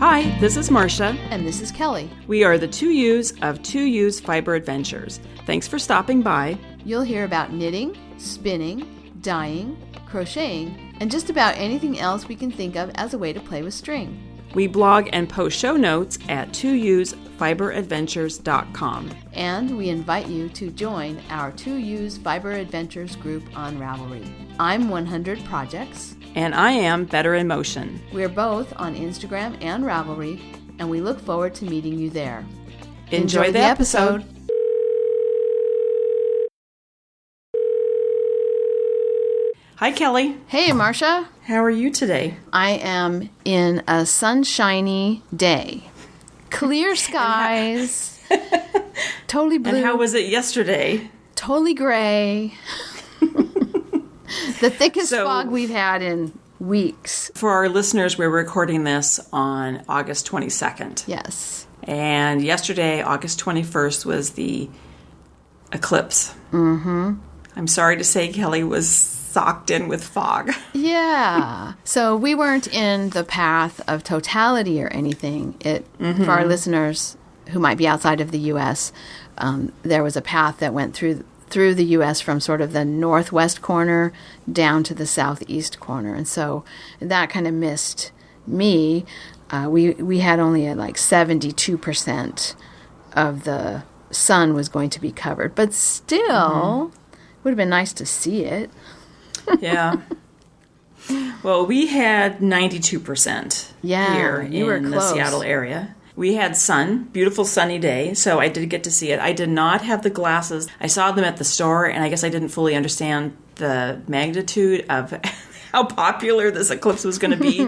Hi, this is Marsha. And this is Kelly. We are the Two Ewes of Two Ewes Fiber Adventures. Thanks for stopping by. You'll hear about knitting, spinning, dyeing, crocheting, and just about anything else we can think of as a way to play with string. We blog and post show notes at twoewesfiberadventures.com. And we invite you to join our Two Ewes Fiber Adventures group on Ravelry. I'm 100 Projects. And I am Better in Motion. We're both on Instagram and Ravelry, and we look forward to meeting you there. Enjoy the episode. Hi, Kelly. Hey, Marsha. How are you today? I am in a sunshiny day. Clear skies. Totally blue. And how was it yesterday? Totally gray. The thickest fog we've had in weeks. For our listeners, we're recording this on August 22nd. Yes. And yesterday, August 21st, was the eclipse. Mm-hmm. I'm sorry to say Kelly was socked in with fog. Yeah. So we weren't in the path of totality or anything. For our listeners who might be outside of the U.S., there was a path that went through the U.S. from sort of the northwest corner down to the southeast corner. And so that kind of missed me. We had only like 72% of the sun was going to be covered. But still, it would have been nice to see it. Yeah. Well, we had 92% here in the Seattle area. We had sun, beautiful sunny day, so I did get to see it. I did not have the glasses. I saw them at the store, and I guess I didn't fully understand the magnitude of how popular this eclipse was going to be.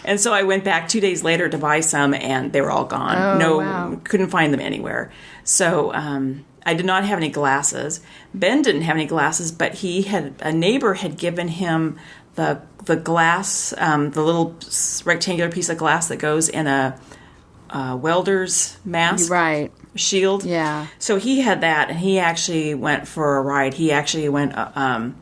And so I went back 2 days later to buy some, and they were all gone. Wow. Couldn't find them anywhere. So I did not have any glasses. Ben didn't have any glasses, but a neighbor had given him the glass, the little rectangular piece of glass that goes in a welder's mask, right? Shield. Yeah. So he had that, and he actually went for a ride. He actually went, and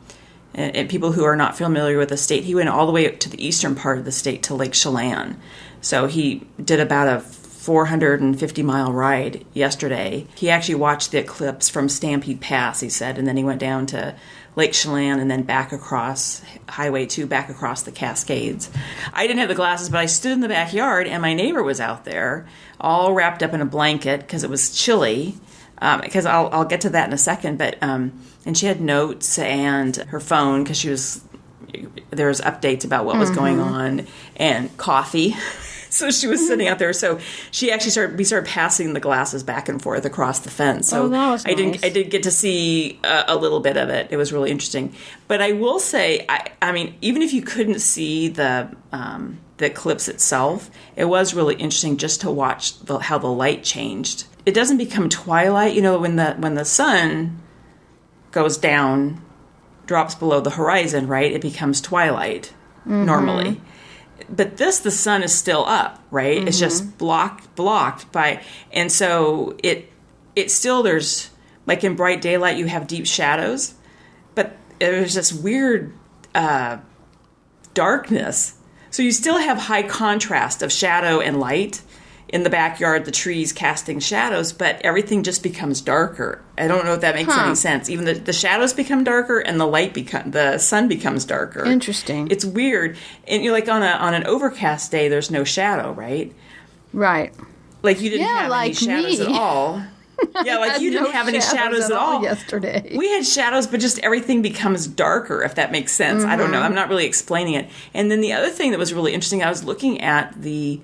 people who are not familiar with the state, he went all the way up to the eastern part of the state to Lake Shetland. So he did about a 450-mile ride yesterday. He actually watched the eclipse from Stampede Pass, he said, and then he went down to Lake Shetland and then back across Highway 2, back across the Cascades. I didn't have the glasses, but I stood in the backyard, and my neighbor was out there, all wrapped up in a blanket because it was chilly. Because I'll get to that in a second. But and she had notes and her phone because there was updates about what was going on, and coffee. So she was sitting out there. So she actually we started passing the glasses back and forth across the fence. So that was nice. I did get to see a little bit of it. It was really interesting. But I will say, I mean, even if you couldn't see the eclipse itself, it was really interesting just to watch how the light changed. It doesn't become twilight, when the sun goes down, drops below the horizon, right? It becomes twilight normally. But the sun is still up, right? It's just blocked by, and so it still, there's, like in bright daylight, you have deep shadows, but there's this weird darkness. So you still have high contrast of shadow and light in the backyard, the trees casting shadows, but everything just becomes darker. I don't know if that makes any sense. Even the shadows become darker, and the sun becomes darker. Interesting. It's weird. And you're like on an overcast day, there's no shadow, right? Right. Like you didn't have like any shadows me. at all. Yeah, like you didn't have any shadows at all yesterday. We had shadows, but just everything becomes darker, if that makes sense. I don't know. I'm not really explaining it. And then the other thing that was really interesting, I was looking at the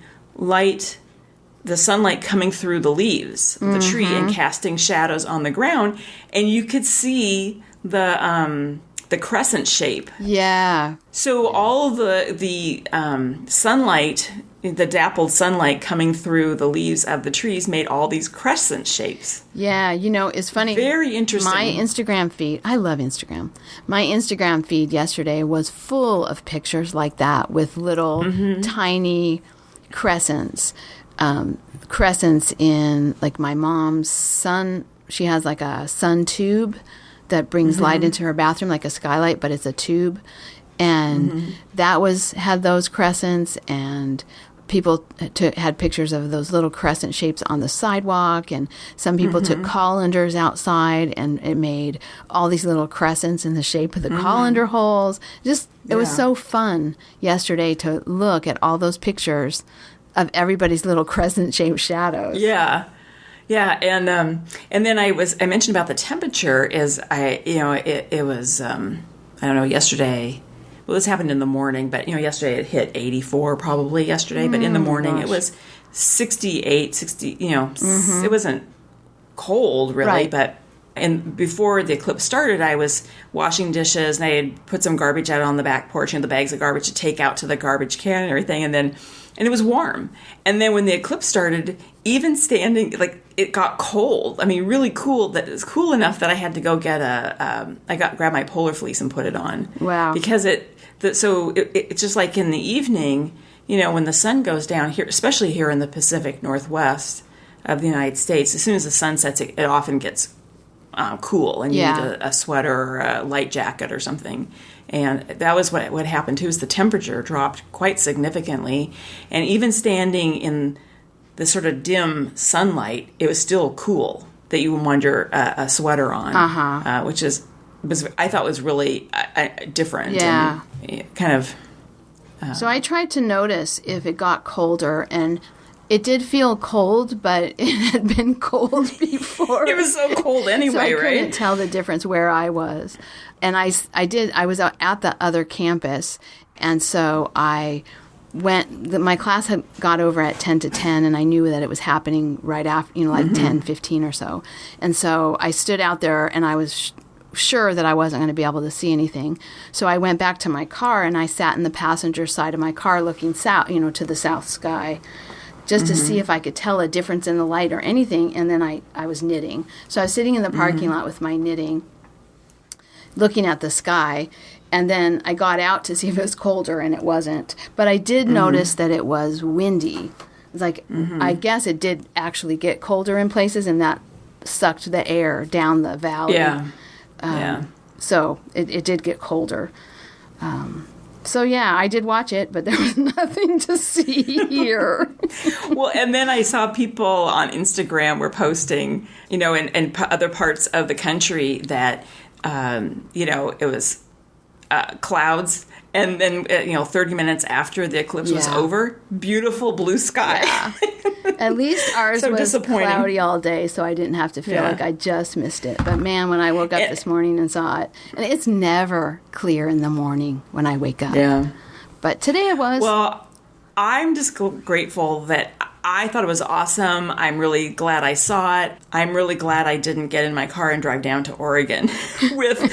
sunlight coming through the leaves of the tree and casting shadows on the ground, and you could see the crescent shape. Yeah. So all the sunlight, the dappled sunlight coming through the leaves of the trees made all these crescent shapes. Yeah, it's funny. Very interesting. My Instagram feed, I love Instagram. My Instagram feed yesterday was full of pictures like that with little tiny crescents. Crescents in, like, my mom's sun. She has like a sun tube that brings light into her bathroom, like a skylight, but it's a tube. And that had those crescents, and people had pictures of those little crescent shapes on the sidewalk, and some people took colanders outside, and it made all these little crescents in the shape of the colander holes. It was so fun yesterday to look at all those pictures of everybody's little crescent-shaped shadows. Yeah. Yeah, and then I mentioned about the temperature is it was I don't know, yesterday. Well, this happened in the morning, but yesterday it hit 84 probably yesterday, but in the morning it was 68, 60, it wasn't cold really, Right. but and before the eclipse started, I was washing dishes and I had put some garbage out on the back porch, the bags of garbage to take out to the garbage can and everything, and it was warm. And then when the eclipse started, even standing, like, it got cold. I mean, really cool. That it was cool enough that I had to go get grab my polar fleece and put it on. Wow. Because it's just like in the evening, when the sun goes down here, especially here in the Pacific Northwest of the United States, as soon as the sun sets, it often gets cool, and you need a sweater or a light jacket or something. And that was what happened too, is the temperature dropped quite significantly. And even standing in the sort of dim sunlight, it was still cool that you wanted a sweater on, which I thought was really different. Yeah. And kind of. So I tried to notice if it got colder, and it did feel cold, but it had been cold before. It was so cold anyway, so I right? couldn't tell the difference where I was. And I was out at the other campus, and so I went, my class had got over at 10 to 10, and I knew that it was happening right after, 10:15 or so. And so I stood out there, and I was sure that I wasn't going to be able to see anything. So I went back to my car, and I sat in the passenger side of my car looking south, to the south sky, just to see if I could tell a difference in the light or anything. And then I was knitting. So I was sitting in the parking lot with my knitting, looking at the sky, and then I got out to see if it was colder, and it wasn't. But I did notice that it was windy. It's like, I guess it did actually get colder in places, and that sucked the air down the valley. Yeah. So it did get colder. So, yeah, I did watch it, but there was nothing to see here. Well, and then I saw people on Instagram were posting, in other parts of the country that, it was clouds. And then, 30 minutes after the eclipse was over, beautiful blue sky. Yeah. At least ours so was cloudy all day, so I didn't have to feel like I just missed it. But, man, when I woke up this morning and saw it, and it's never clear in the morning when I wake up. Yeah. But today it was. Well, I'm just grateful that I thought it was awesome. I'm really glad I saw it. I'm really glad I didn't get in my car and drive down to Oregon with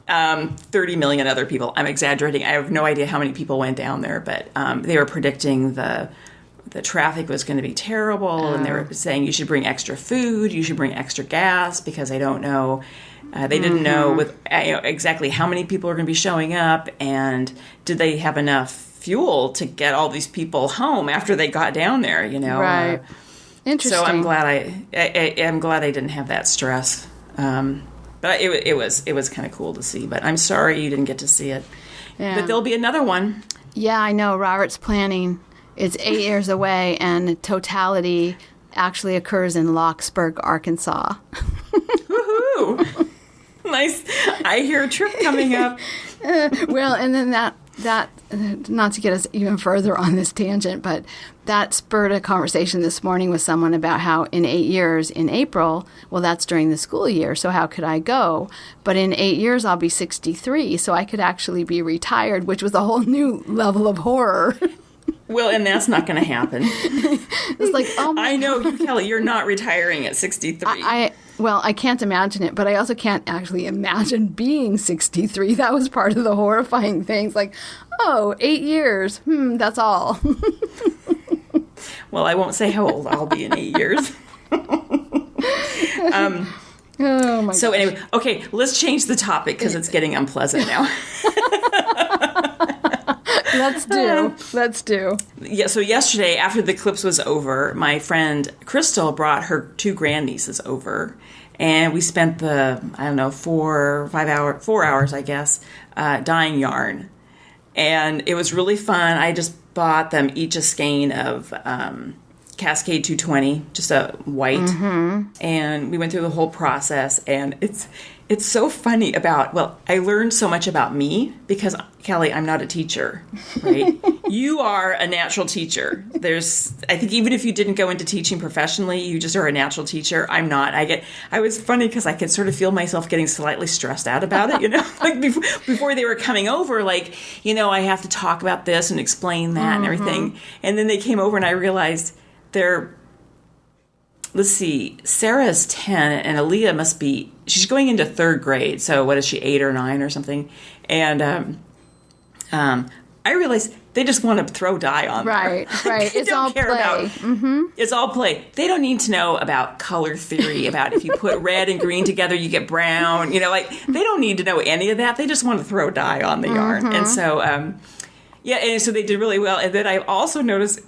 30 million other people. I'm exaggerating. I have no idea how many people went down there, but they were predicting the traffic was going to be terrible, and they were saying you should bring extra food, you should bring extra gas, because I don't know. They didn't know exactly how many people are going to be showing up, and did they have enough fuel to get all these people home after they got down there? Right. Interesting. So I'm glad I didn't have that stress. But it was kind of cool to see. But I'm sorry you didn't get to see it. Yeah. But there'll be another one. Yeah, I know. Robert's planning. It's 8 years away, and totality actually occurs in Locksburg, Arkansas. Woohoo! Nice. I hear a trip coming up. Well, and then that not to get us even further on this tangent, but that spurred a conversation this morning with someone about how in 8 years, in April, well, that's during the school year, so how could I go? But in 8 years, I'll be 63, so I could actually be retired, which was a whole new level of horror. Well, and that's not going to happen. It's like, oh my I know, you, Kelly, you're not retiring at 63. Well, I can't imagine it, but I also can't actually imagine being 63. That was part of the horrifying things. Like, 8 years. That's all. Well, I won't say how old I'll be in 8 years. Oh, my So gosh. anyway, okay, let's change the topic because it's getting unpleasant now. Let's do. Yeah, so yesterday, after the eclipse was over, my friend Crystal brought her 2 grandnieces over, and we spent the, 4 hours, I guess, dyeing yarn. And it was really fun. I just bought them each a skein of Cascade 220, just a white. Mm-hmm. And we went through the whole process. And it's so funny I learned so much about me because, Kelly, I'm not a teacher, right? You are a natural teacher. I think even if you didn't go into teaching professionally, you just are a natural teacher. I'm not. I was funny because I could sort of feel myself getting slightly stressed out about it, like before they were coming over, I have to talk about this and explain that and everything. And then they came over and I realized let's see, Sarah's 10 and Aaliyah she's going into 3rd grade. So what is she, 8 or 9 or something? And I realized they just want to throw dye on there. Right. It's all play. It's all play. They don't need to know about color theory, about if you put red and green together, you get brown. They don't need to know any of that. They just want to throw dye on the yarn. And so, and so they did really well. And then I also noticed,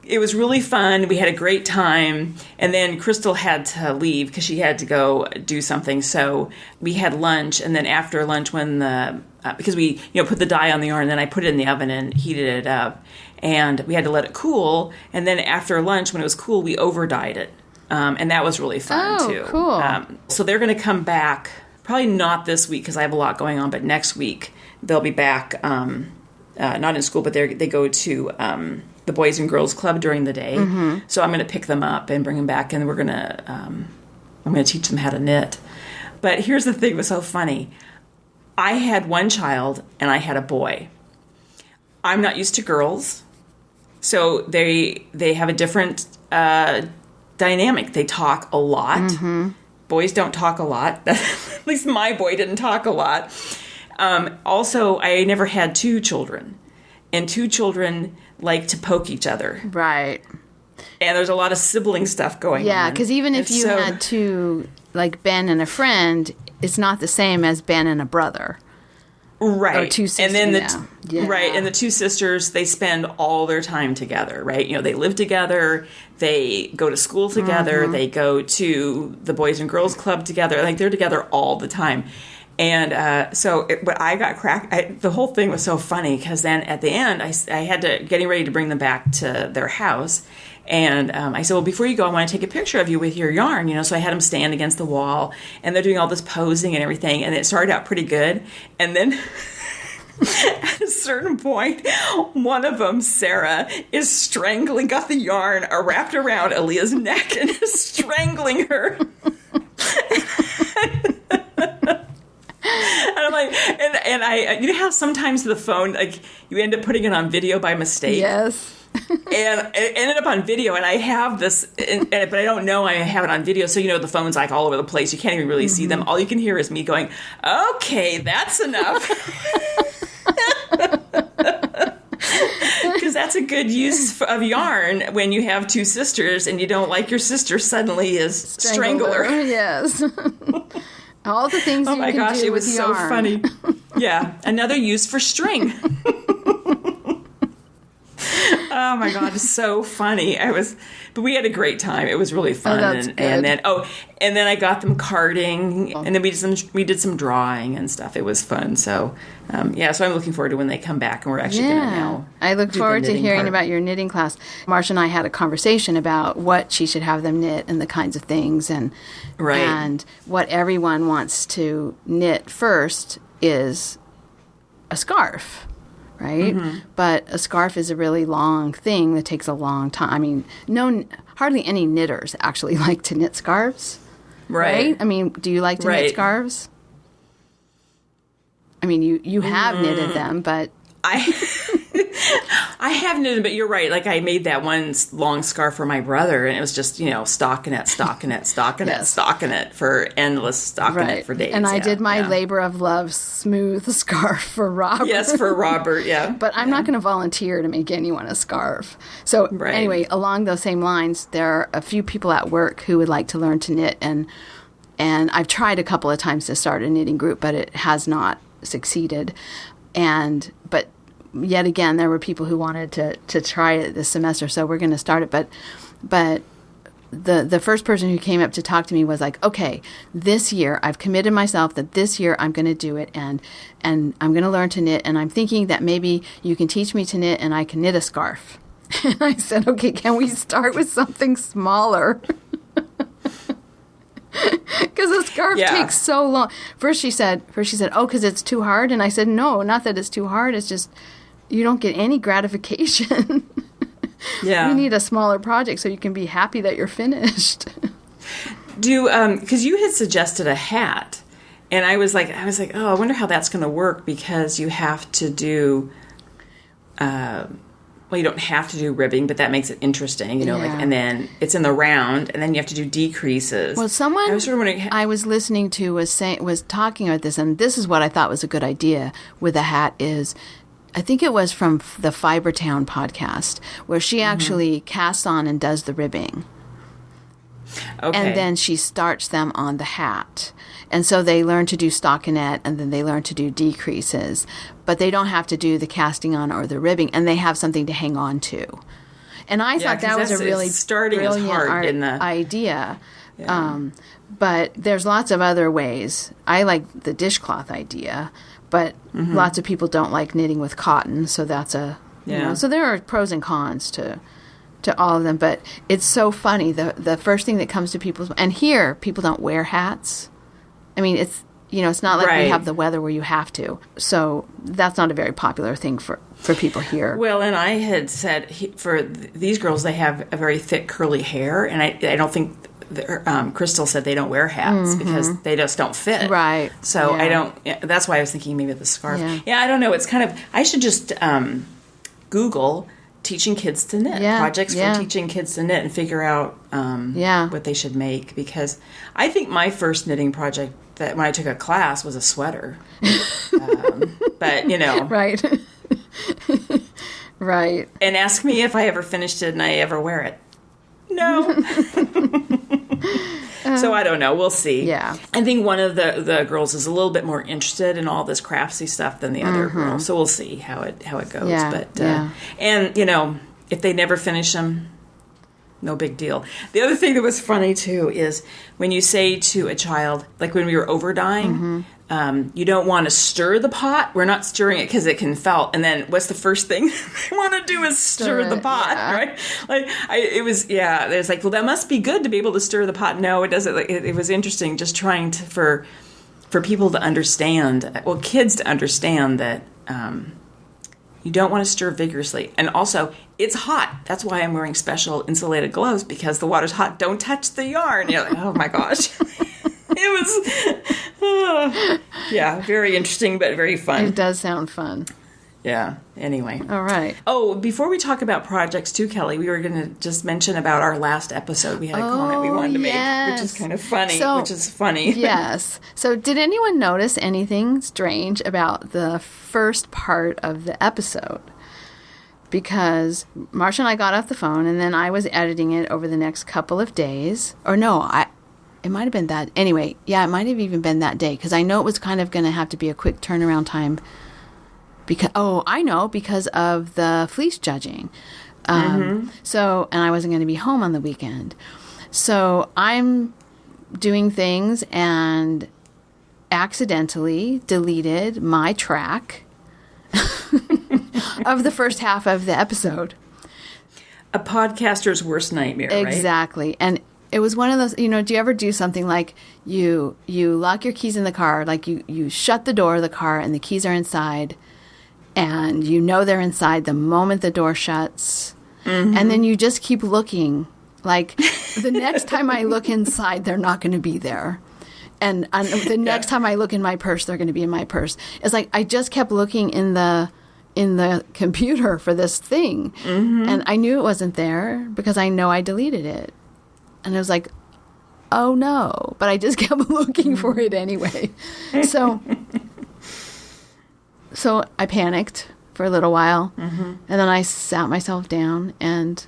it was really fun. We had a great time. And then Crystal had to leave because she had to go do something. So we had lunch. And then after lunch, because we put the dye on the yarn, then I put it in the oven and heated it up. And we had to let it cool. And then after lunch, when it was cool, we overdyed it. And that was really fun, too. Cool. So they're going to come back, probably not this week because I have a lot going on, but next week they'll be back, not in school, but they go to the Boys and Girls Club during the day. Mm-hmm. So I'm going to pick them up and bring them back, and I'm going to teach them how to knit. But here's the thing that was so funny. I had one child, and I had a boy. I'm not used to girls, so they have a different dynamic. They talk a lot. Mm-hmm. Boys don't talk a lot. At least my boy didn't talk a lot. Also, I never had 2 children, and 2 children like to poke each other. Right. And there's a lot of sibling stuff going on. Yeah, because even if you had 2, like Ben and a friend, it's not the same as Ben and a brother. Right. Or 2 sisters. And then right, and the 2 sisters, they spend all their time together, right? They live together, they go to school together, they go to the Boys and Girls Club together. They're together all the time. And but I got cracked. The whole thing was so funny because then at the end, I had to getting ready to bring them back to their house, and I said, "Well, before you go, I want to take a picture of you with your yarn." So I had them stand against the wall, and they're doing all this posing and everything, and it started out pretty good, and then. At a certain point, one of them, Sarah, is got the yarn wrapped around Aaliyah's neck and is strangling her. And I'm like, and I, how sometimes the phone, you end up putting it on video by mistake. Yes. And it ended up on video, and I have this, but I don't know I have it on video. So, the phone's all over the place. You can't even really see them. All you can hear is me going, okay, that's enough. Because that's a good use of yarn when you have 2 sisters and you don't like your sister suddenly is strangler. Yes. All the things you can do with yarn. Oh my gosh, it was so funny. Yeah, another use for string. Oh my God, it's so funny. But we had a great time. It was really fun. Oh, that's good. And then I got them carding, and then we did some drawing and stuff. It was fun. So, so I'm looking forward to when they come back, and we're actually going to now. I look forward to hearing about your knitting class. Marsha and I had a conversation about what she should have them knit and the kinds of things, and what everyone wants to knit first is a scarf. Right? Mm-hmm. But a scarf is a really long thing that takes a long time. I mean, hardly any knitters actually like to knit scarves. Right? I mean, do you like to knit scarves? I mean, you have knitted them, but... I have knitted, but you're right. I made that one long scarf for my brother, and it was just, stockinette for endless stockinette for days. And I did my labor of love smooth scarf for Robert. Yes, for Robert, yeah. But I'm not going to volunteer to make anyone a scarf. So anyway, along those same lines, there are a few people at work who would like to learn to knit, and I've tried a couple of times to start a knitting group, but it has not succeeded. But yet again, there were people who wanted to try it this semester, so we're going to start it. But the first person who came up to talk to me was like, okay, this year I've committed myself that this year I'm going to do it, and I'm going to learn to knit, and I'm thinking that maybe you can teach me to knit and I can knit a scarf. And I said, okay, can we start with something smaller? Because a scarf takes so long. First she said, oh, because it's too hard. And I said, no, not that it's too hard. It's just you don't get any gratification. Yeah. You need a smaller project so you can be happy that you're finished. Because you had suggested a hat, and I was like, oh, I wonder how that's going to work, because you have to do. Well, you don't have to do ribbing, but that makes it interesting, and then it's in the round, and then you have to do decreases. Well, someone I was sort of wondering, I was listening to was talking about this, and this is what I thought was a good idea with a hat is, I think it was from the Fiber Town podcast, where she actually casts on and does the ribbing. Okay. And then she starts them on the hat. And so they learn to do stockinette, and then they learn to do decreases. But they don't have to do the casting on or the ribbing, and they have something to hang on to. And I thought that was a really brilliant idea. Yeah. But there's lots of other ways. I like the dishcloth idea, but lots of people don't like knitting with cotton, so that's so there are pros and cons to all of them. But it's so funny. The first thing that comes to people's, and here people don't wear hats. I mean, it's not like we have the weather where you have to. So that's not a very popular thing for people here. Well, and I had said for these girls, they have a very thick curly hair, and I don't think Crystal said they don't wear hats because they just don't fit. Right. So I don't. That's why I was thinking maybe the scarf. Yeah, I don't know. It's kind of. I should just Google teaching kids to knit, projects for teaching kids to knit, and figure out what they should make, because I think my first knitting project that when I took a class was a sweater. But right. Right. And ask me if I ever finished it and I ever wear it. No. So I don't know. We'll see. Yeah. I think one of the girls is a litty bit more interested in all this craftsy stuff than the other girl. So we'll see how it goes. Yeah. But and if they never finish them, no big deal. The other thing that was funny too is when you say to a child, like when we were overdying, you don't want to stir the pot. We're not stirring it because it can felt. And then what's the first thing they want to do is stir the pot, right? Like there's like, well, that must be good to be able to stir the pot. No, it doesn't. Like, it was interesting just trying to, for people to understand, well, kids to understand that you don't want to stir vigorously. And also, it's hot. That's why I'm wearing special insulated gloves, because the water's hot. Don't touch the yarn. You're like, oh my gosh. It was, very interesting, but very fun. It does sound fun. Yeah. Anyway. All right. Oh, before we talk about projects too, Kelly, we were going to just mention about our last episode. We had a comment we wanted to make, which is kind of funny, Yes. So did anyone notice anything strange about the first part of the episode? Because Marsha and I got off the phone, and then I was editing it over the next couple of days. Or no, it might have been that. Anyway, it might have even been that day, because I know it was kind of going to have to be a quick turnaround time. Because of the fleece judging. So, and I wasn't going to be home on the weekend. So I'm doing things and accidentally deleted my track of the first half of the episode. A podcaster's worst nightmare, right? Exactly. And it was one of those, do you ever do something like you lock your keys in the car, like you shut the door of the car and the keys are inside, and they're inside the moment the door shuts, and then you just keep looking, like the next time I look inside, they're not going to be there. And the next time I look in my purse, they're going to be in my purse. It's like I just kept looking in the computer for this thing, and I knew it wasn't there because I know I deleted it. And I was like, oh no, but I just kept looking for it anyway. So I panicked for a little while, and then I sat myself down and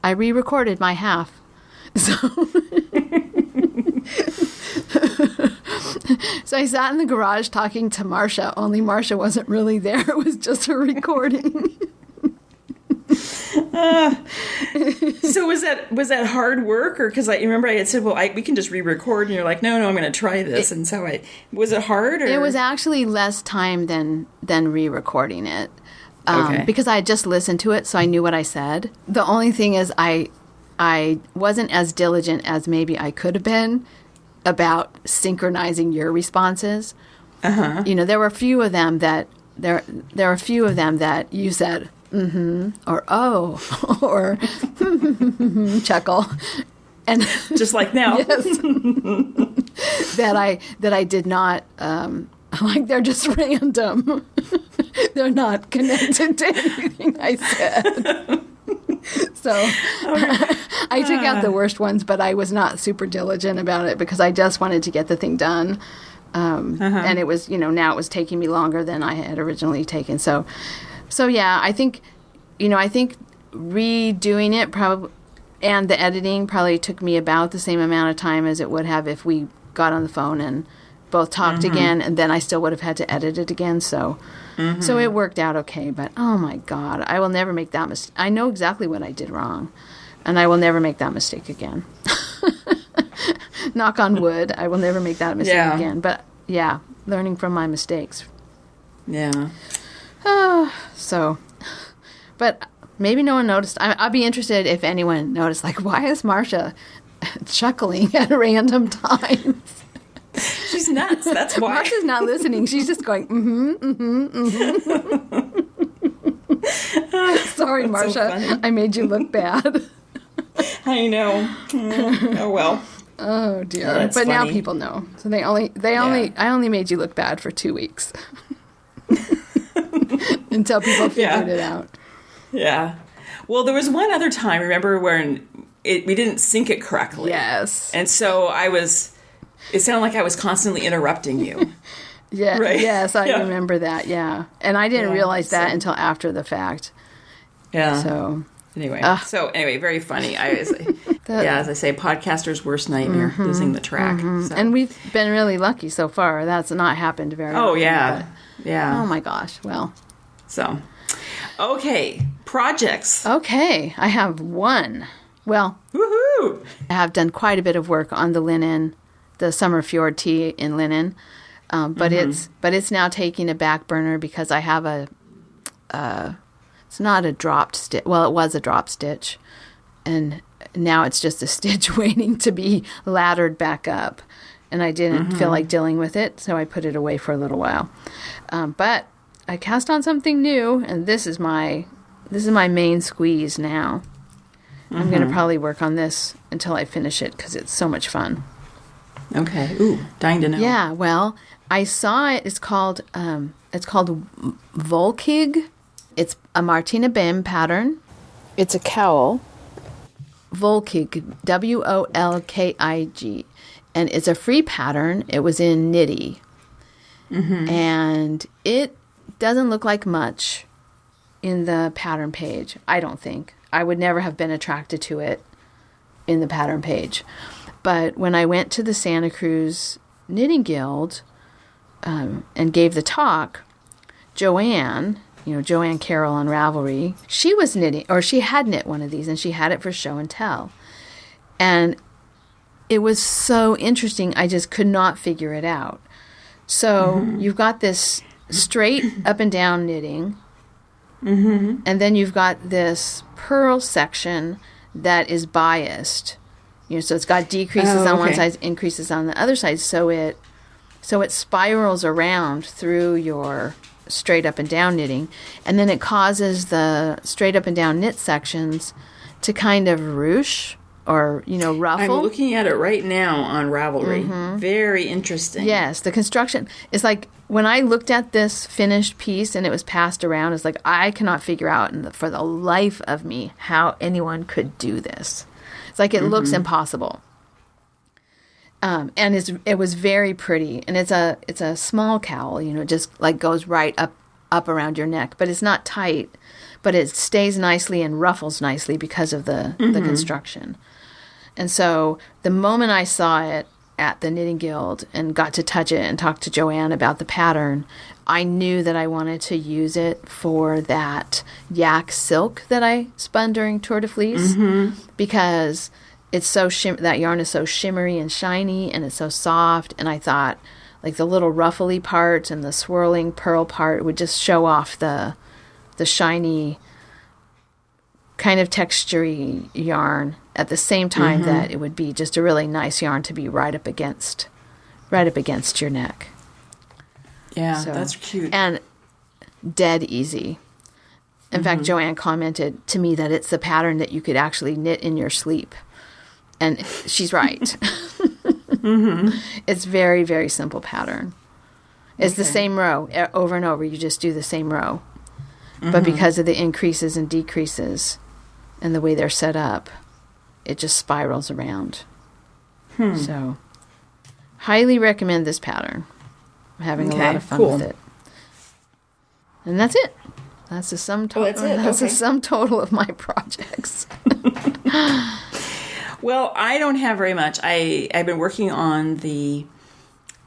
I re-recorded my half. So I sat in the garage talking to Marsha, only Marsha wasn't really there. It was just a recording. So was that hard work, or because I remember I had said, well, we can just re-record, and you're like, no, I'm going to try this, and so was it hard? Or? It was actually less time than re-recording it, because I had just listened to it, so I knew what I said. The only thing is, I wasn't as diligent as maybe I could have been about synchronizing your responses. There were a few of them that you said or oh or chuckle, and just like now. Yes. that I did not like. They're just random. They're not connected to anything I said. So I took out the worst ones, but I was not super diligent about it because I just wanted to get the thing done. And it was, now it was taking me longer than I had originally taken. So yeah, I think redoing it probably, and the editing probably took me about the same amount of time as it would have if we got on the phone and both talked again, and then I still would have had to edit it again. So it worked out okay. But oh my God, I will never make that mistake. I know exactly what I did wrong, and I will never make that mistake again. Knock on wood, I will never make that mistake again. But yeah, learning from my mistakes. Yeah. But maybe no one noticed. I'll be interested if anyone noticed, like, why is Marsha chuckling at random times? She's nuts. That's why. Marsha's not listening. She's just going, Sorry, Marsha. So I made you look bad. I know. Oh, well. Oh, dear. Oh, but funny. Now people know. So I only made you look bad for 2 weeks. Until people figured it out. Yeah. Well, there was one other time, remember, when we didn't sync it correctly. Yes. And so it sounded like I was constantly interrupting you. Yeah. Right? Yes, I remember that, yeah. And I didn't realize that until after the fact. Yeah. So... Anyway, very funny. As I say, podcaster's worst nightmare, losing the track. So. And we've been really lucky so far. That's not happened very often. Oh, yeah. Yeah. Oh, my gosh. Well. So, okay. Projects. Okay. I have one. Well, woohoo! I have done quite a bit of work on the linen, the Summer Fjord tee in linen. But it's now taking a back burner because I have it's not a dropped stitch. Well, it was a drop stitch, and now it's just a stitch waiting to be laddered back up. And I didn't feel like dealing with it, so I put it away for a little while. But I cast on something new, and this is my main squeeze now. I'm going to probably work on this until I finish it because it's so much fun. Okay. Ooh, dying to know. Yeah. Well, I saw it. It's called Wolkig. It's a Martina Behm pattern. It's a cowl. Wolkig, Wolkig. And it's a free pattern. It was in Knitty. And it doesn't look like much in the pattern page, I don't think. I would never have been attracted to it in the pattern page. But when I went to the Santa Cruz Knitting Guild and gave the talk, Joanne Carroll on Ravelry, she was knitting, or she had knit one of these, and she had it for show and tell. And it was so interesting, I just could not figure it out. So you've got this straight up and down knitting, and then you've got this purl section that is biased. So it's got decreases on one side, increases on the other side, so it spirals around through your straight up and down knitting, and then it causes the straight up and down knit sections to kind of ruche or ruffle. I'm looking at it right now on Ravelry. Very interesting. Yes, the construction is like, when I looked at this finished piece and it was passed around, it's like I cannot figure out for the life of me how anyone could do this. It's like it looks impossible. And it was very pretty, and it's a small cowl, just like goes right up around your neck, but it's not tight, but it stays nicely and ruffles nicely because of the construction. And so the moment I saw it, at the Knitting Guild and got to touch it and talk to Joanne about the pattern, I knew that I wanted to use it for that yak silk that I spun during Tour de Fleece, because it's so that yarn is so shimmery and shiny, and it's so soft. And I thought, like, the little ruffly part and the swirling pearl part would just show off the shiny kind of textury yarn at the same time that it would be just a really nice yarn to be right up against your neck. Yeah, so, that's cute. And dead easy. In fact, Joanne commented to me that it's the pattern that you could actually knit in your sleep. And she's right. It's very, very simple pattern. It's the same row over and over. You just do the same row. But because of the increases and decreases and the way they're set up, it just spirals around. So, highly recommend this pattern. I'm having a lot of fun with it. And that's it. That's the sum total. That's the sum total of my projects. Well, I don't have very much. I've been working on the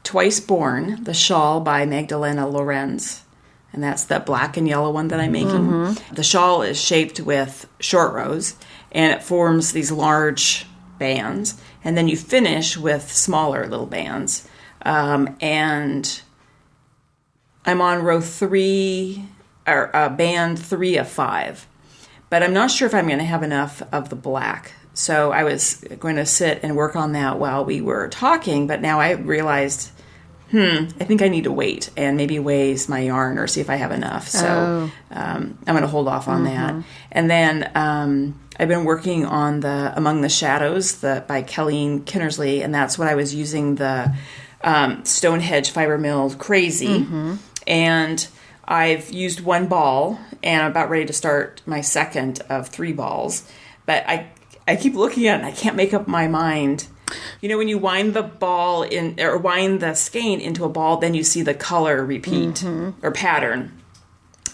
Twice Born, the shawl by Magdalena Lorentz. And that's the black and yellow one that I'm making. The shawl is shaped with short rows, and it forms these large bands. And then you finish with smaller little bands. And I'm on row 3, or band 3 of 5. But I'm not sure if I'm going to have enough of the black. So I was going to sit and work on that while we were talking, but now I realized, I think I need to wait and maybe weigh my yarn or see if I have enough. So I'm going to hold off on that. And then I've been working on the Among the Shadows by Kelene Kinnersly, and that's what I was using the Stonehenge Fiber Mill Crazy. And I've used 1 ball, and I'm about ready to start my second of 3 balls. But I keep looking at it, and I can't make up my mind. You know, when you wind the ball in, or wind the skein into a ball, then you see the color repeat or pattern,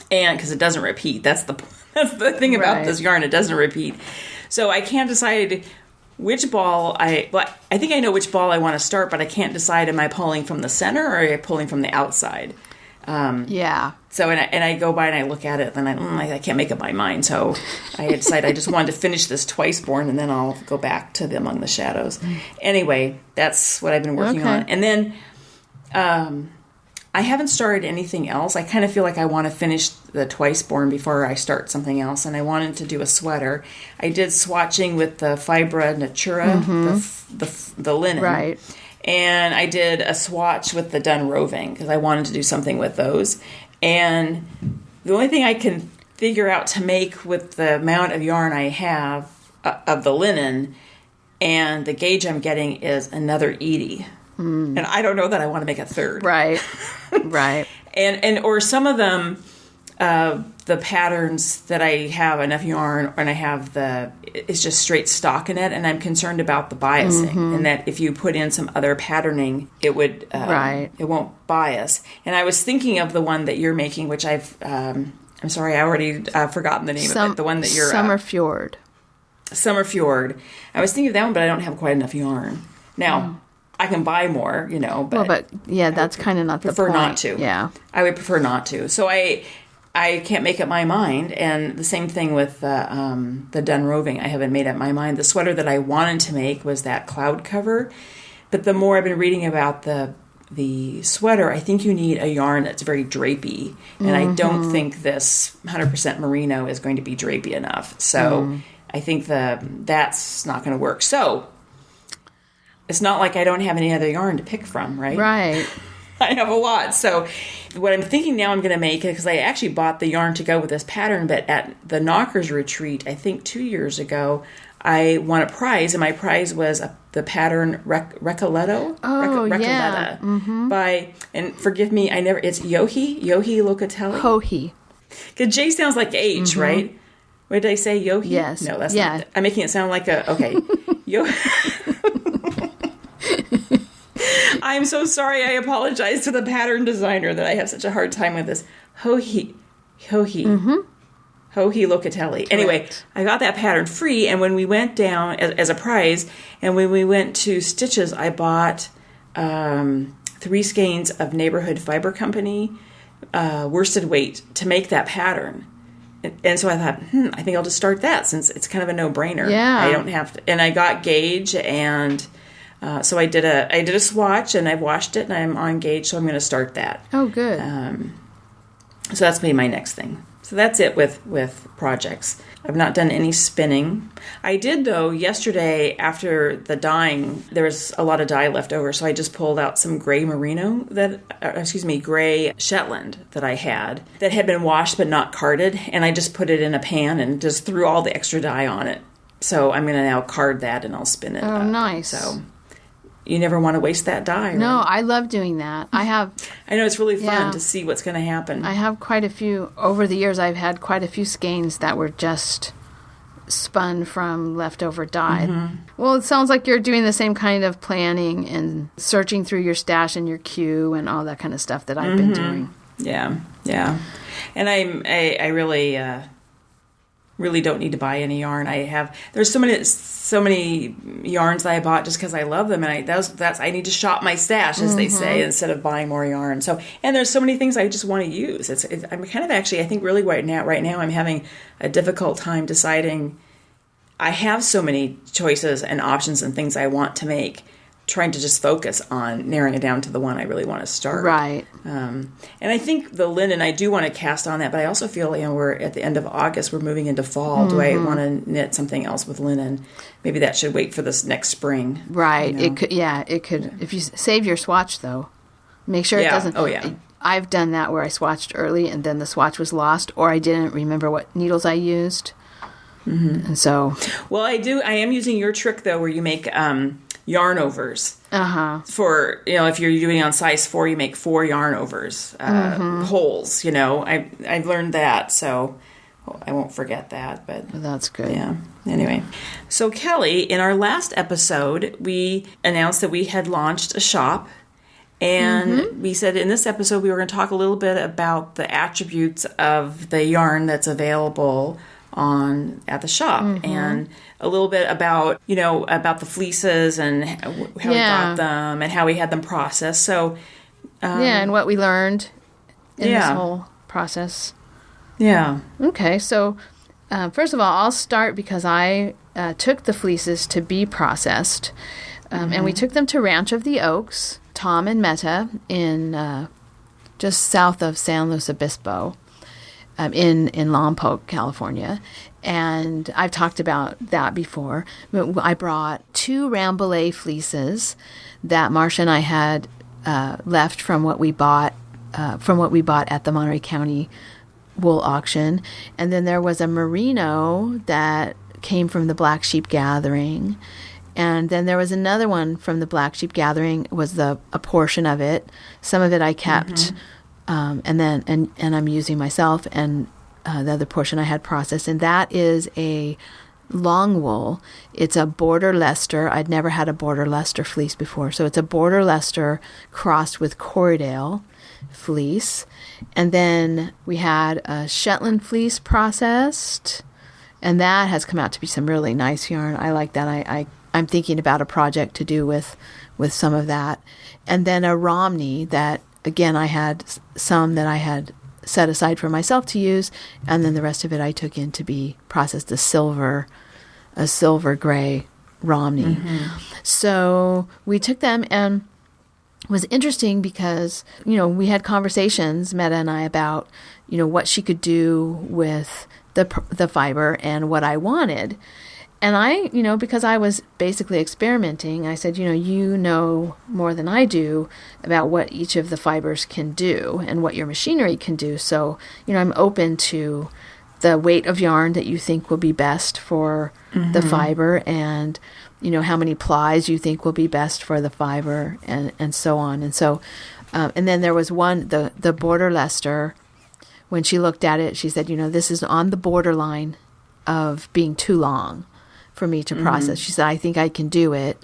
and because it doesn't repeat, that's the thing about this yarn, it doesn't repeat. So I can't decide which ball I think I know which ball I want to start, but I can't decide, am I pulling from the center or am I pulling from the outside? So and I go by and I look at it, and I can't make up my mind. So I decided I just wanted to finish this Twice Born, and then I'll go back to the Among the Shadows. Anyway, that's what I've been working on. And then I haven't started anything else. I kind of feel like I want to finish the Twice Born before I start something else, and I wanted to do a sweater. I did swatching with the Fibra Natura, the linen. Right. And I did a swatch with the done roving because I wanted to do something with those. And the only thing I can figure out to make with the amount of yarn I have of the linen and the gauge I'm getting is another 80. And I don't know that I want to make a third. Right. And or some of them, the patterns that I have enough yarn, and I have it's just straight stockinette, and I'm concerned about the biasing, and that if you put in some other patterning, it would it won't bias. And I was thinking of the one that you're making, which I'm sorry, I already forgotten the name of it. The one that you're Summer Fjord. Summer Fjord. I was thinking of that one, but I don't have quite enough yarn now. I can buy more, but that's kind of not the point. Prefer not to. Yeah, I would prefer not to. So I can't make up my mind, and the same thing with the done roving. I haven't made up my mind. The sweater that I wanted to make was that cloud cover, but the more I've been reading about the sweater, I think you need a yarn that's very drapey, and I don't think this 100% merino is going to be drapey enough. So I think that's not going to work. So it's not like I don't have any other yarn to pick from, right? Right. I have a lot. So what I'm thinking now I'm going to make, because I actually bought the yarn to go with this pattern, but at the Knockers retreat, I think 2 years ago, I won a prize, and my prize was the pattern Recolletto. Yeah. By, and forgive me, it's Yohi Locatelli. Hohi. Because J sounds like H, right? What did I say, Yohi? Yes. No, that's not it. I'm making it sound like okay. I'm so sorry. I apologize to the pattern designer that I have such a hard time with this. Hohi. Ho he locatelli. Anyway, I got that pattern free, and when we went down as a prize, and when we went to Stitches, I bought 3 skeins of Neighborhood Fiber Company worsted weight to make that pattern. And so I thought, I think I'll just start that since it's kind of a no-brainer. Yeah. I don't have to. And I got gauge, and so I did a swatch, and I've washed it, and I'm on gauge, so I'm going to start that. Oh, good. So that's maybe my next thing. So that's it with projects. I've not done any spinning. I did, though, yesterday after the dyeing, there was a lot of dye left over, so I just pulled out some gray Merino, gray Shetland that I had that had been washed but not carded, and I just put it in a pan and just threw all the extra dye on it. So I'm going to now card that, and I'll spin it Oh, up. nice. So you never want to waste that dye, right? No, I love doing that. I know it's really fun Yeah. to see what's going to happen. I have quite a few, over the years, I've had quite a few skeins that were just spun from leftover dye. Mm-hmm. Well, it sounds like you're doing the same kind of planning and searching through your stash and your queue and all that kind of stuff that I've been doing. Yeah. And I really don't need to buy any yarn. There's so many yarns that I bought just because I love them, and I need to shop my stash, as they say, instead of buying more yarn. So, and there's so many things I just want to use. I'm kind of actually, I think really right now I'm having a difficult time deciding. I have so many choices and options and things I want to make, trying to just focus on narrowing it down to the one I really want to start. Right. And I think the linen, I do want to cast on that, but I also feel, we're at the end of August, we're moving into fall. Do I want to knit something else with linen? Maybe that should wait for this next spring. Right. It could, if you save your swatch though, make sure it doesn't. Oh, yeah. I've done that where I swatched early and then the swatch was lost, or I didn't remember what needles I used. Mm-hmm. And so. Well, I am using your trick though, where you make, yarn overs. For, if you're doing on size 4, you make 4 yarn overs, holes, I've learned that, so I won't forget that, but that's good. Yeah. Anyway, so Kelly, in our last episode, we announced that we had launched a shop, and we said in this episode we were going to talk a little bit about the attributes of the yarn that's available at the shop, and a little bit about about the fleeces and how we got them and how we had them processed. So and what we learned in this whole process. Yeah. Okay, so first of all, I'll start because I took the fleeces to be processed, and we took them to Ranch of the Oaks, Tom and Meta, in just south of San Luis Obispo. In Lompoc, California, and I've talked about that before. I brought 2 Rambouillet fleeces that Marsha and I had left from what we bought at the Monterey County wool auction, and then there was a Merino that came from the Black Sheep Gathering, and then there was another one from the Black Sheep Gathering. Was a portion of it. Some of it I kept. And I'm using myself, and the other portion I had processed, and that is a long wool. It's a border Leicester. I'd never had a border Leicester fleece before, so it's a border Leicester crossed with Corriedale fleece, and then we had a Shetland fleece processed, and that has come out to be some really nice yarn. I like that. I'm thinking about a project to do with some of that, and then a Romney that. Again, I had some that I had set aside for myself to use, and then the rest of it I took in to be processed, a silver gray Romney. So we took them, and it was interesting because, we had conversations, Meta and I, about, what she could do with the fiber and what I wanted. And I, because I was basically experimenting, I said, you know more than I do about what each of the fibers can do and what your machinery can do. So, I'm open to the weight of yarn that you think will be best for the fiber, and, how many plies you think will be best for the fiber, and so on. And so, and then there was one, the border Leicester, when she looked at it, she said, this is on the borderline of being too long for me to process. She said, I think I can do it,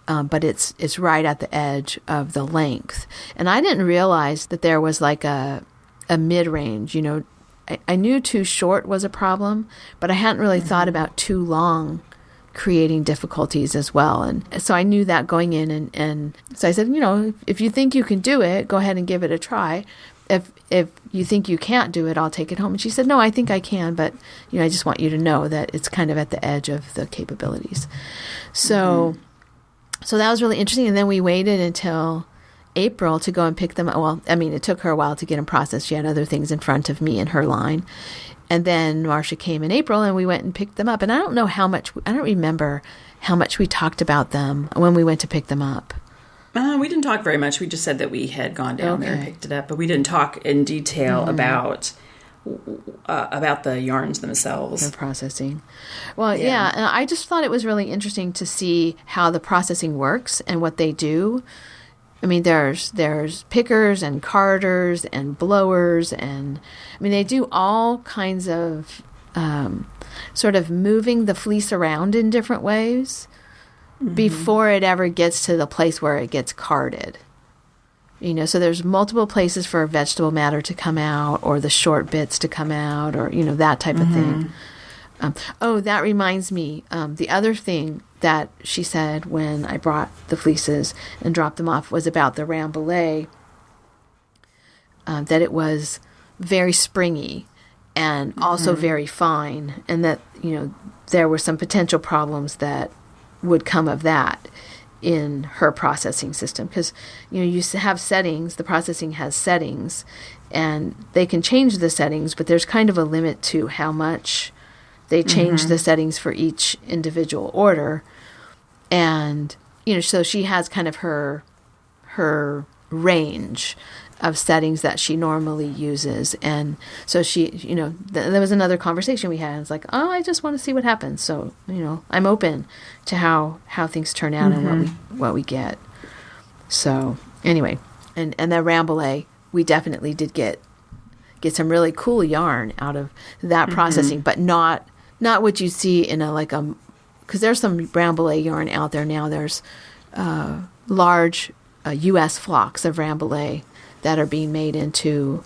but it's right at the edge of the length. And I didn't realize that there was like a mid-range, I knew too short was a problem, but I hadn't really thought about too long creating difficulties as well. And so I knew that going in, and so I said, if you think you can do it, go ahead and give it a try. If you think you can't do it, I'll take it home. And she said, no, I think I can, but I just want you to know that it's kind of at the edge of the capabilities. So so that was really interesting. And then we waited until April to go and pick them up. Well, I mean, it took her a while to get them processed. She had other things in front of me in her line. And then Marsha came in April, and we went and picked them up. And I don't remember how much we talked about them when we went to pick them up. We didn't talk very much. We just said that we had gone down there and picked it up, but we didn't talk in detail about the yarns themselves. The processing. Well, yeah, and I just thought it was really interesting to see how the processing works and what they do. I mean, there's pickers and carders and blowers, and I mean, they do all kinds of sort of moving the fleece around in different ways before it ever gets to the place where it gets carded. So there's multiple places for vegetable matter to come out, or the short bits to come out, or, that type of thing. That reminds me, the other thing that she said when I brought the fleeces and dropped them off was about the rambouillet, that it was very springy and also very fine, and that, there were some potential problems that would come of that in her processing system, because you have settings. The processing has settings, and they can change the settings, but there's kind of a limit to how much they change the settings for each individual order. And so she has kind of her range of settings that she normally uses. And so she, there was another conversation we had. It's like, I just want to see what happens. So, I'm open to how things turn out and what we get. So anyway, and the rambouillet, we definitely did get some really cool yarn out of that processing, but not what you see in because there's some rambouillet yarn out there now. There's large U.S. flocks of rambouillet that are being made into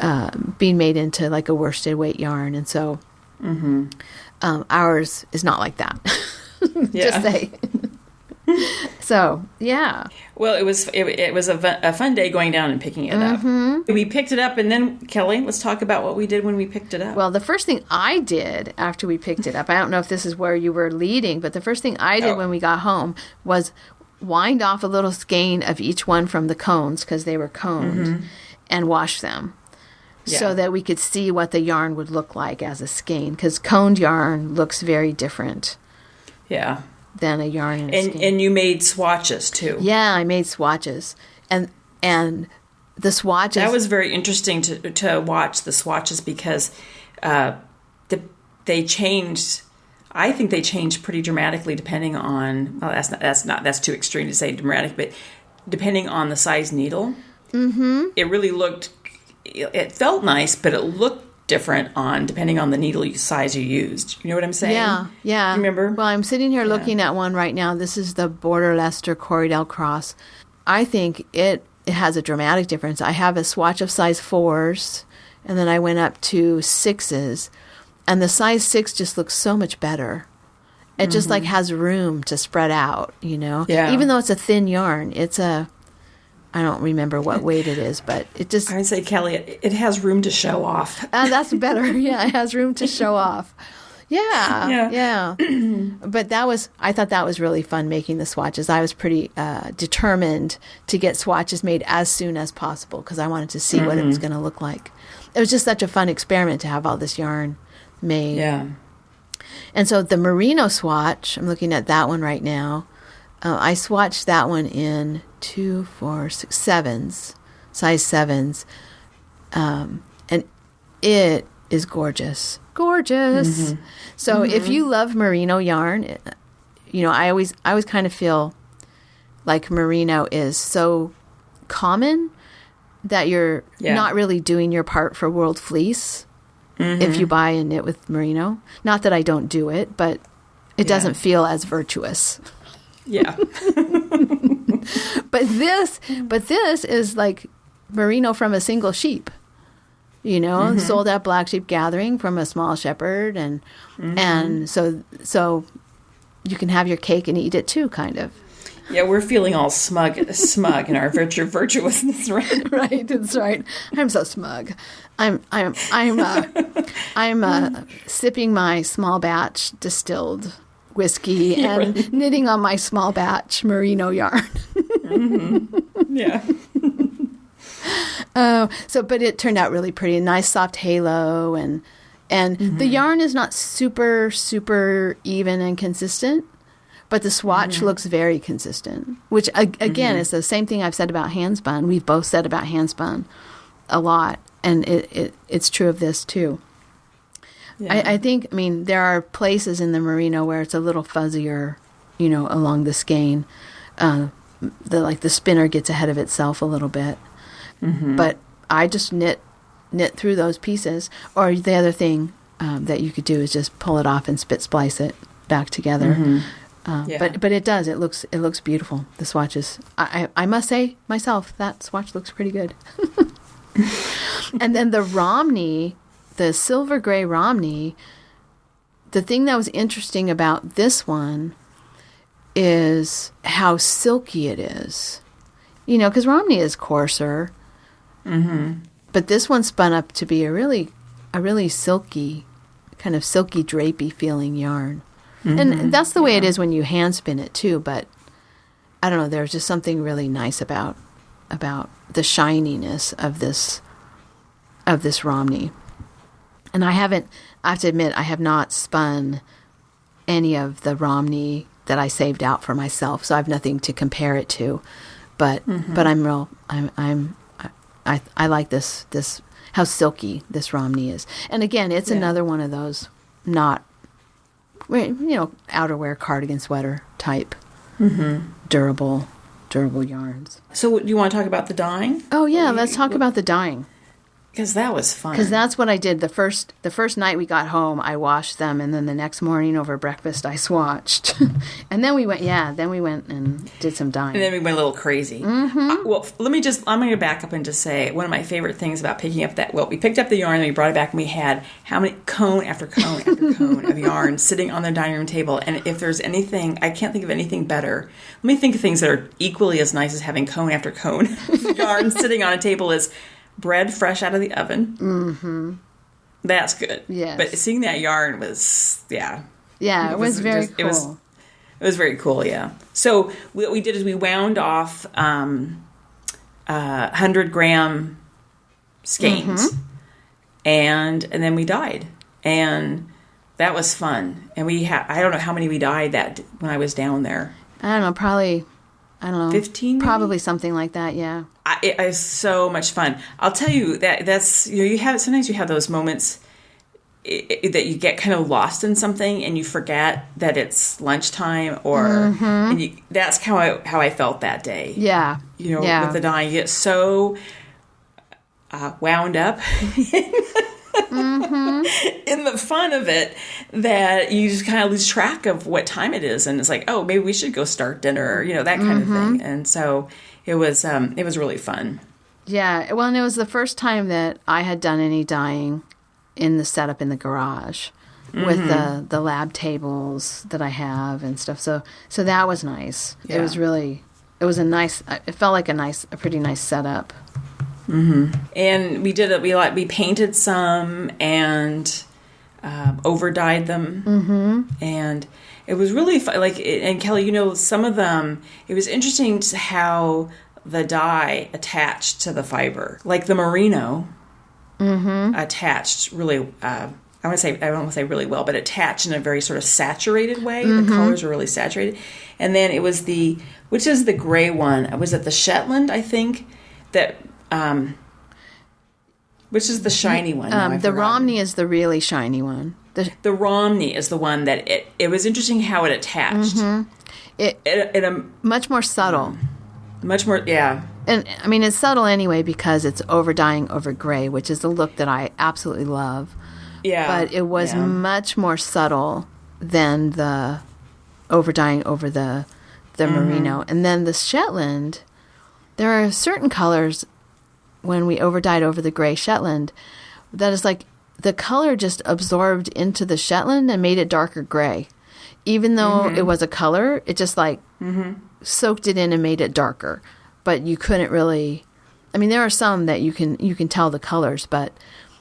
like a worsted weight yarn, and so ours is not like that. Just say. So yeah. Well, it was a fun day going down and picking it up. We picked it up, and then Kelly, let's talk about what we did when we picked it up. Well, the first thing I did after we picked it up, I don't know if this is where you were leading, but the first thing I did when we got home was wind off a little skein of each one from the cones, because they were coned, and wash them so that we could see what the yarn would look like as a skein, because coned yarn looks very different than a yarn in a skein. And you made swatches too. Yeah, I made swatches, and the swatches, that was very interesting to watch the swatches, because they changed. I think they changed pretty dramatically depending on, that's too extreme to say dramatic, but depending on the size needle. It really it felt nice, but it looked different depending on the needle size you used. You know what I'm saying? Yeah. You remember? Well, I'm sitting here looking at one right now. This is the Border Leicester Corriedale Cross. I think it has a dramatic difference. I have a swatch of size 4s, and then I went up to 6s. And the size 6 just looks so much better. It just has room to spread out, Yeah. Even though it's a thin yarn, I don't remember what weight it is, but it just... I would say, Kelly, it has room to show off. That's better. Yeah, it has room to show off. Yeah. But I thought that was really fun, making the swatches. I was pretty determined to get swatches made as soon as possible, because I wanted to see what it was going to look like. It was just such a fun experiment to have all this yarn made. Yeah. And so the Merino swatch, I'm looking at that one right now. I swatched that one in 2, 4, 6, 7s, size 7s. And it is gorgeous. Gorgeous. So if you love Merino yarn, I always kind of feel like Merino is so common that you're not really doing your part for World Fleece. If you buy and knit with Merino. Not that I don't do it, but it doesn't feel as virtuous. Yeah. But this is like Merino from a single sheep. sold at Black Sheep Gathering from a small shepherd, and so you can have your cake and eat it too, kind of. Yeah, we're feeling all smug in our virtuousness, right? Right, that's right. I'm so smug. I'm sipping my small batch distilled whiskey and knitting on my small batch merino yarn. Yeah. But it turned out really pretty. A nice soft halo, and the yarn is not super, super even and consistent, but the swatch looks very consistent, which, again, is the same thing I've said about handspun. We've both said about handspun a lot, and it's true of this, too. Yeah. I think, there are places in the merino where it's a little fuzzier, along the skein. The spinner gets ahead of itself a little bit. But I just knit through those pieces. Or the other thing that you could do is just pull it off and spit splice it back together. But it does. It looks beautiful. The swatches. I must say myself, that swatch looks pretty good. And then the Romney, the silver gray Romney, the thing that was interesting about this one is how silky it is. Because Romney is coarser. But this one spun up to be a really silky, kind of silky, drapey feeling yarn. And that's the way it is when you hand spin it too. But I don't know, there's just something really nice about the shininess of this Romney. And I have to admit, I have not spun any of the Romney that I saved out for myself, so I have nothing to compare it to. But I like this how silky this Romney is. And again, it's another one of those not outerwear, cardigan, sweater type durable yarns. So do you want to talk about the dyeing? Oh yeah, let's talk about the dyeing. Because that was fun. Because that's what I did. The first night we got home, I washed them, and then the next morning over breakfast, I swatched. And then we went and did some dyeing. And then we went a little crazy. I'm going to back up and just say one of my favorite things about picking up we picked up the yarn and we brought it back and we had how many cone after cone after cone of yarn sitting on the dining room table. And if there's anything, I can't think of anything better. Let me think of things that are equally as nice as having cone after cone of yarn sitting on a table is bread fresh out of the oven. That's good. Yes. But seeing that yarn was, Yeah, it was very cool. It was very cool, yeah. So what we did is we wound off 100-gram skeins, and then we dyed. And that was fun. And I don't know how many we dyed that when I was down there. I don't know, probably... 15? Probably something like that, yeah. It was so much fun. I'll tell you that's sometimes you have those moments that you get kind of lost in something and you forget that it's lunchtime that's how I felt that day. Yeah. With the dyeing, you get so wound up in the fun of it that you just kind of lose track of what time it is, and it's like, oh, maybe we should go start dinner, that kind of thing. And so it was really fun. Yeah, well, and it was the first time that I had done any dyeing in the setup in the garage with the lab tables that I have and stuff. So that was nice. Yeah. It felt like a pretty nice setup. And we painted some and overdyed them, and it was really fun. And Kelly, some of them, it was interesting to how the dye attached to the fiber, like the merino attached really. I don't want to say really well, but attached in a very sort of saturated way. The colors were really saturated, and then it was which is the gray one? Was it the Shetland? I think that. Which is the shiny one? The Romney is the really shiny one. The Romney is the one that it was interesting how it attached. Much more subtle. Much more, yeah. And it's subtle anyway because it's overdying over gray, which is the look that I absolutely love. Yeah. But it was much more subtle than the overdying over the merino. And then the Shetland, there are certain colors when we overdyed over the gray Shetland that is like the color just absorbed into the Shetland and made it darker gray. Even though it was a color, it just like soaked it in and made it darker. But you couldn't really, I mean, there are some that you can tell the colors, but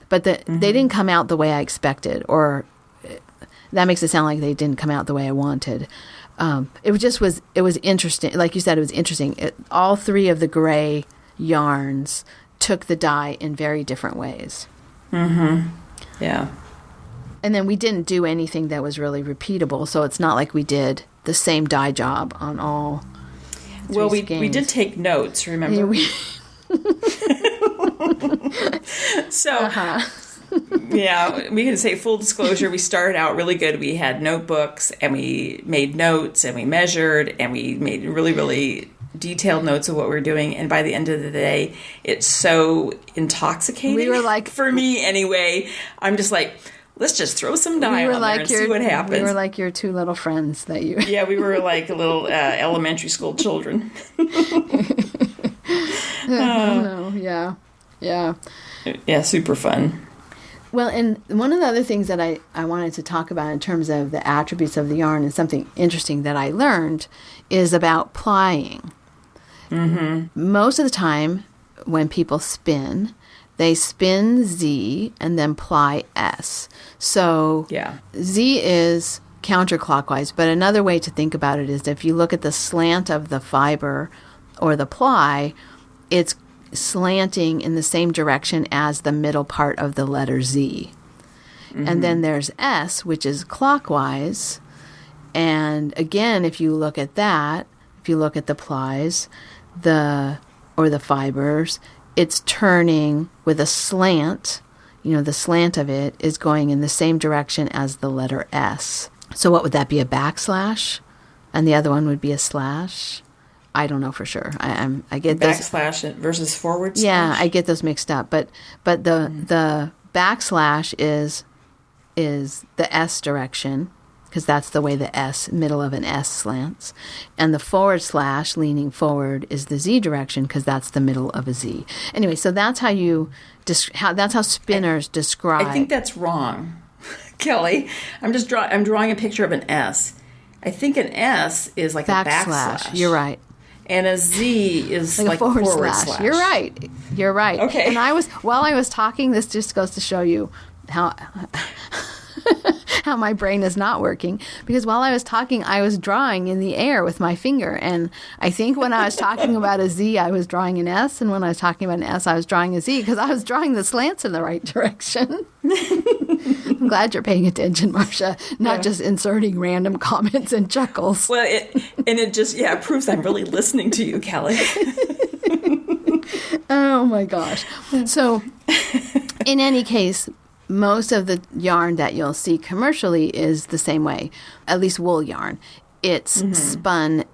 they didn't come out the way I expected, or that makes it sound like they didn't come out the way I wanted. It was interesting. Like you said, it was interesting. All three of the gray yarns took the dye in very different ways. Yeah. And then we didn't do anything that was really repeatable, so it's not like we did the same dye job on all three Well, we skeins. did take notes, remember? So, yeah, we can say full disclosure, we started out really good. We had notebooks, and we made notes, and we measured, and we made really, really detailed notes of what we were doing. And by the end of the day, it's so intoxicating. We were like, for me anyway, I'm just like, let's just throw some dye on there and see what happens. We were like your two little friends that you... Yeah, we were like little elementary school children. Yeah. Yeah, super fun. Well, and one of the other things that I wanted to talk about in terms of the attributes of the yarn, and something interesting that I learned, is about plying. Most of the time when people spin, they spin Z and then ply S. So Yeah. Z is counterclockwise, but another way to think about it is if you look at the slant of the fiber or the ply, it's slanting in the same direction as the middle part of the letter Z. And then there's S, which is clockwise. And again, if you look at that, if you look at the plies, or the fibers, it's turning with a slant. You know, the slant of it is going in the same direction as the letter S. So what would that be, a backslash? And the other one would be a slash? I don't know for sure. I get those Backslash versus forward slash? Yeah, I get those mixed up. But the backslash is the S direction, because that's the way the S, middle of an S slants. And the forward slash, leaning forward, is the Z direction, because that's the middle of a Z. Anyway, so that's how that's how spinners describe. I think that's wrong, Kelly. I'm drawing a picture of an S. I think an S is like a backslash. You're right. And a Z is like a forward slash. You're right. Okay. And while I was talking, this just goes to show you how how my brain is not working, because while I was talking, I was drawing in the air with my finger. And I think when I was talking about a Z, I was drawing an S. And when I was talking about an S, I was drawing a Z, because I was drawing the slants in the right direction. I'm glad you're paying attention, Marsha, not just inserting random comments and chuckles. Well, it just proves I'm really listening to you, Kelly. Oh my gosh. So in any case, most of the yarn that you'll see commercially is the same way, at least wool yarn. It's spun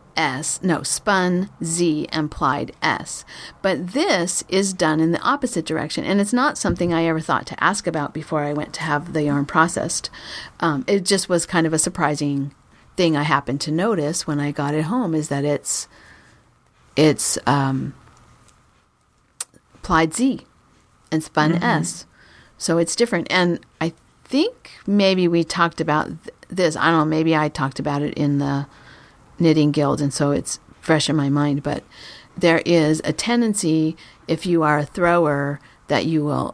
Z and plied S. But this is done in the opposite direction, and it's not something I ever thought to ask about before I went to have the yarn processed. It just was kind of a surprising thing I happened to notice when I got it home, is that it's plied Z and spun S. So it's different. And I think maybe we talked about this. I don't know, maybe I talked about it in the Knitting Guild, and so it's fresh in my mind. But there is a tendency, if you are a thrower, that you will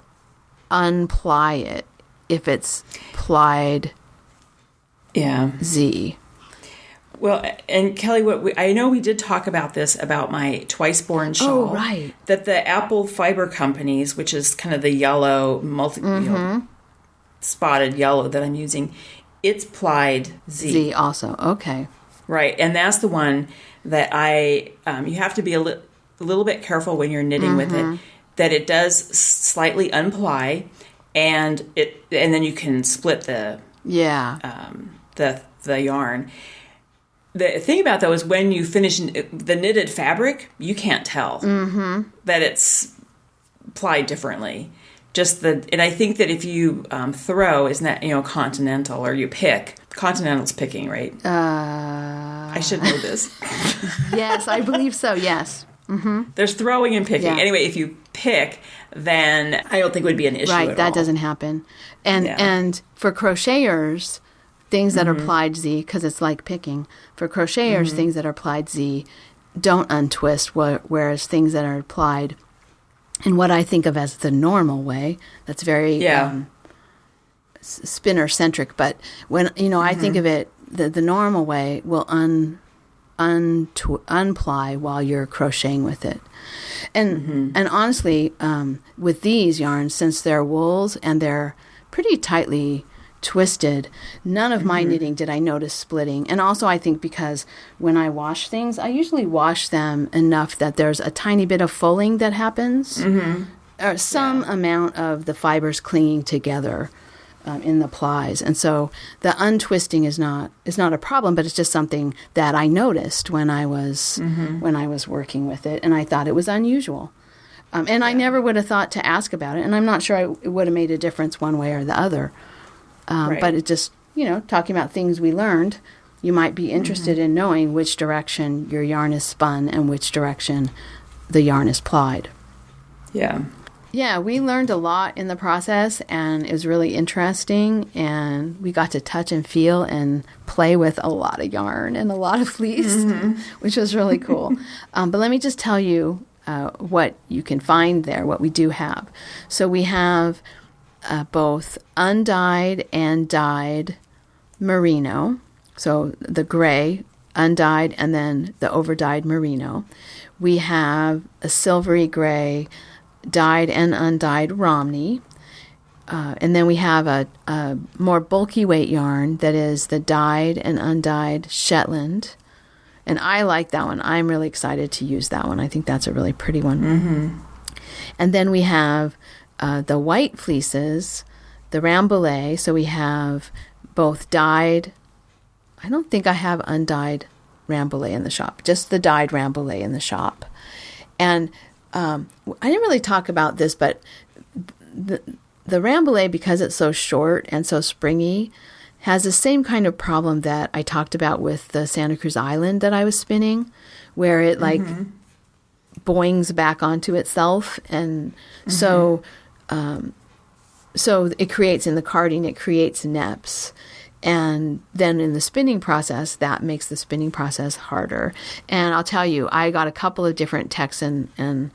unply it if it's plied Z. Well, and Kelly, I know we did talk about this, about my twice-born shawl. Oh, right. That the Apple Fiber Companies, which is kind of the yellow, spotted yellow that I'm using, it's plied Z. Z also, okay. Right, and that's the one that you have to be a little bit careful when you're knitting with it, that it does slightly unply, and then you can split the yarn. The thing about that is when you finish the knitted fabric, you can't tell that it's plied differently. And I think that if you throw, isn't that continental, or you pick? Continental's picking, right? I should know this. Yes, I believe so. Yes. There's throwing and picking. Yeah. Anyway, if you pick, then I don't think it would be an issue Right, at that all. doesn't happen. And for crocheters, things that are plied Z, because it's like picking, for crocheters, things that are plied Z don't untwist, whereas things that are plied in what I think of as the normal way, that's very spinner-centric, but when, I think of it, the normal way will unply while you're crocheting with it. And honestly, with these yarns, since they're wools and they're pretty tightly twisted, none of my knitting did I notice splitting. And also I think because when I wash things, I usually wash them enough that there's a tiny bit of fulling that happens, or some amount of the fibers clinging together in the plies. And so the untwisting is not a problem, but it's just something that I noticed when I was working with it, and I thought it was unusual. And I never would have thought to ask about it, and I'm not sure it would have made a difference one way or the other. But it just, talking about things we learned, you might be interested in knowing which direction your yarn is spun and which direction the yarn is plied. Yeah. Yeah, we learned a lot in the process, and it was really interesting, and we got to touch and feel and play with a lot of yarn and a lot of fleece, which was really cool. But let me just tell you what you can find there, what we do have. So we have both undyed and dyed merino, so the gray, undyed, and then the overdyed merino. We have a silvery gray, dyed and undyed Romney. And then we have a more bulky weight yarn that is the dyed and undyed Shetland. And I like that one. I'm really excited to use that one. I think that's a really pretty one. And then we have the white fleeces, the Rambouillet. So we have both dyed. I don't think I have undyed Rambouillet in the shop, just the dyed Rambouillet in the shop. And I didn't really talk about this, but the Rambouillet, because it's so short and so springy, has the same kind of problem that I talked about with the Santa Cruz Island that I was spinning, where it boings back onto itself. And so it creates, in the carding, it creates neps. And then in the spinning process, that makes the spinning process harder. And I'll tell you, I got a couple of different texts and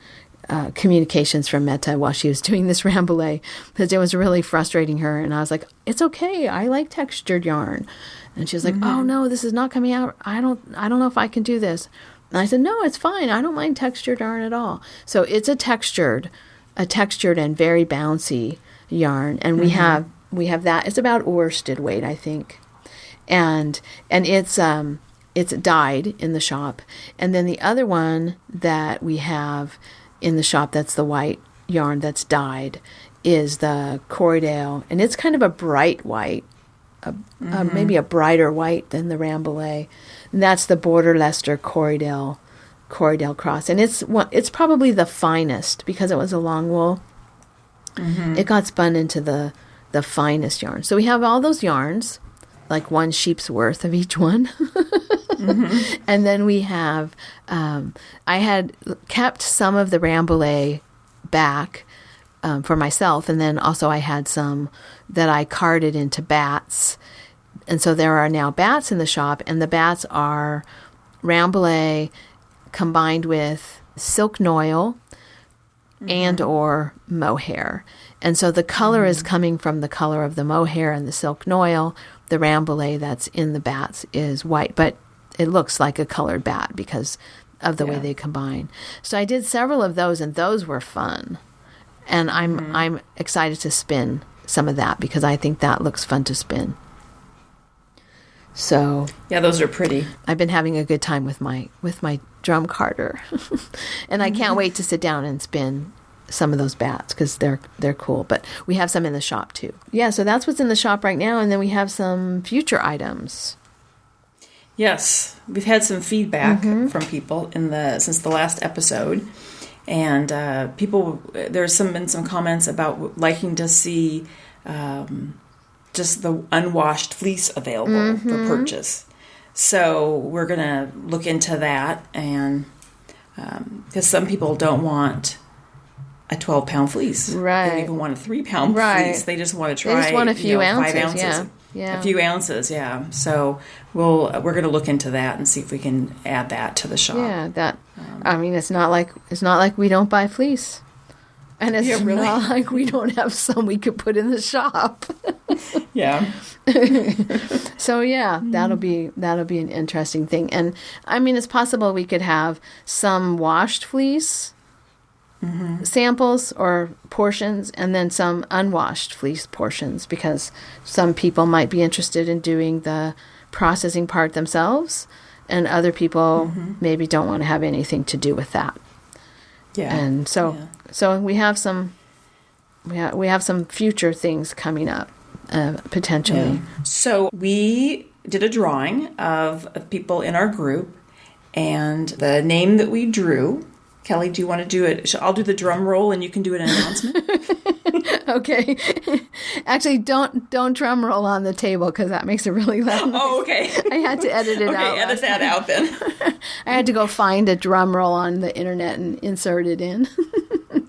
communications from Meta while she was doing this Rambouillet, because it was really frustrating her. And I was like, it's okay, I like textured yarn. And she was like, oh no, this is not coming out. I don't know if I can do this. And I said, no, it's fine. I don't mind textured yarn at all. So it's a textured and very bouncy yarn. And we have that. It's about worsted weight, I think. And it's dyed in the shop. And then the other one that we have in the shop, that's the white yarn that's dyed, is the Corriedale. And it's kind of a bright white, maybe a brighter white than the Rambouillet. And that's the Border Leicester Corriedale cross. And it's probably the finest, because it was a long wool. It got spun into the finest yarn. So we have all those yarns, like one sheep's worth of each one. And then we have, I had kept some of the Rambouillet back for myself, and then also I had some that I carded into bats. And so there are now bats in the shop, and the bats are Rambouillet combined with silk noil and or mohair. And so the color is coming from the color of the mohair and the silk noil. The Rambouillet that's in the bats is white, but it looks like a colored bat because of the way they combine. So I did several of those, and those were fun. And I'm excited to spin some of that, because I think that looks fun to spin. So yeah, those are pretty. I've been having a good time with my drum carder. And I can't wait to sit down and spin some of those bats, because they're cool. But we have some in the shop too. Yeah, so that's what's in the shop right now, and then we have some future items. Yes, we've had some feedback from people since the last episode, and there's been some comments about liking to see just the unwashed fleece available for purchase. So we're gonna look into that, and because some people don't want a 12-pound fleece. Right. They don't even want a 3-pound fleece. They just want to try. They just want a few ounces. 5 ounces. Yeah. Yeah. A few ounces. Yeah. So we're going to look into that and see if we can add that to the shop. Yeah. I mean, it's not like we don't buy fleece. And it's not like we don't have some we could put in the shop. Yeah. So that'll be an interesting thing. And I mean, it's possible we could have some washed fleece samples or portions, and then some unwashed fleece portions, because some people might be interested in doing the processing part themselves, and other people maybe don't want to have anything to do with that. Yeah. And so we have some future things coming up, potentially. Yeah. So we did a drawing of people in our group, and the name that we drew. Kelly, do you want to do it? I'll do the drum roll, and you can do an announcement. Okay. Actually, don't drum roll on the table, because that makes a really loud noise. Oh, okay. I had to edit it out. Okay, edit that out then. I had to go find a drum roll on the internet and insert it in.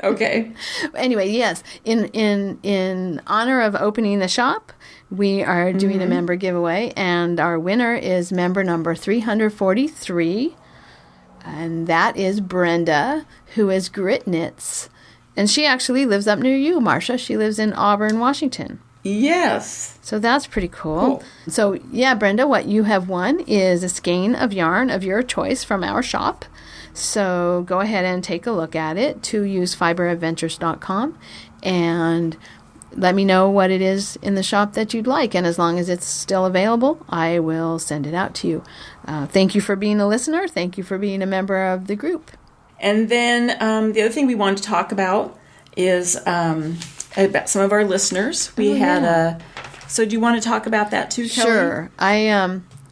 Okay. Anyway, yes. In honor of opening the shop, we are doing a member giveaway, and our winner is member number 343. And that is Brenda, who is Grit Knits. And she actually lives up near you, Marsha. She lives in Auburn, Washington. Yes. So that's pretty cool. So, yeah, Brenda, what you have won is a skein of yarn of your choice from our shop. So go ahead and take a look at it, 2ewesfiberadventures.com, and let me know what it is in the shop that you'd like. And as long as it's still available, I will send it out to you. Thank you for being a listener. Thank you for being a member of the group. And then the other thing we wanted to talk about is about some of our listeners. We had so do you want to talk about that too, Kelly? Sure.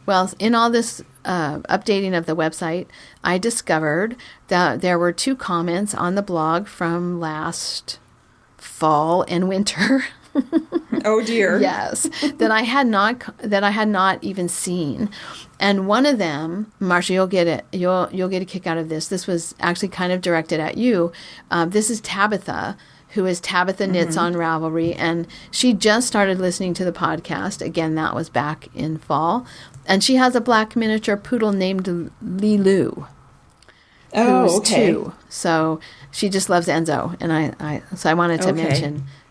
Well, in all this updating of the website, I discovered that there were 2 comments on the blog from last fall and winter. Oh dear. Yes, that I had not even seen. And one of them, Marsha, you'll get it. You'll get a kick out of this. This was actually kind of directed at you. This is Tabitha, who is Tabitha Knits on Ravelry, and she just started listening to the podcast. Again, that was back in fall. And she has a black miniature poodle named Lilu. Who's 2. So she just loves Enzo, and I wanted to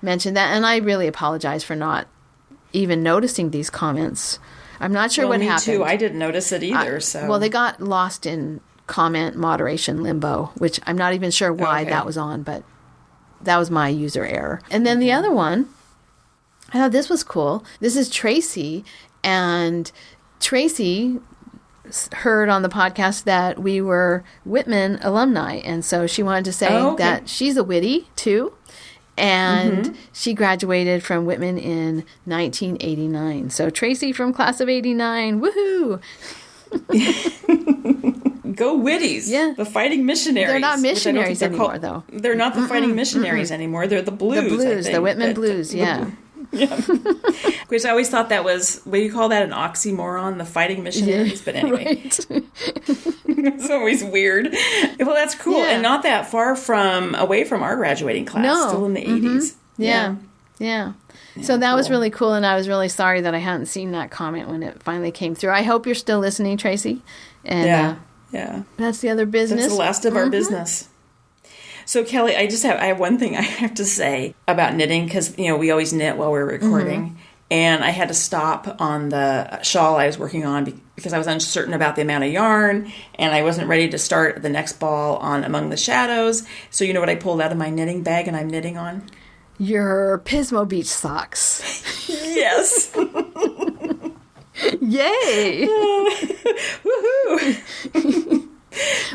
mention that, and I really apologize for not even noticing these comments. I'm not sure what happened. Me too. I didn't notice it either. Well, they got lost in comment moderation limbo, which I'm not even sure why that was on, but that was my user error. And then the other one, I thought this was cool. This is Tracy, and Tracy heard on the podcast that we were Whitman alumni, and so she wanted to say that she's a Whitty too, and she graduated from Whitman in 1989. So Tracy from class of 89, woohoo! Go Whitties! Yeah, the Fighting Missionaries. They're not missionaries anymore, though. They're not the Fighting Missionaries anymore. They're the Blues. The Blues, the Whitman Blues. Yeah. Yeah. Because I always thought that was, what do you call that, an oxymoron, the Fighting Missionaries? Yeah, but anyway. Right. It's always weird. Well, that's cool. Yeah. And not that far away from our graduating class. No. Still in the 80s. Yeah. So that was really cool, and I was really sorry that I hadn't seen that comment when it finally came through. I hope you're still listening, Tracy. And, yeah. That's the other business. That's the last of our business. So, Kelly, I have one thing I have to say about knitting, because, we always knit while we're recording. And I had to stop on the shawl I was working on because I was uncertain about the amount of yarn, and I wasn't ready to start the next ball on Among the Shadows. So you know what I pulled out of my knitting bag and I'm knitting on? Your Pismo Beach socks. Yes. Yay! Woohoo!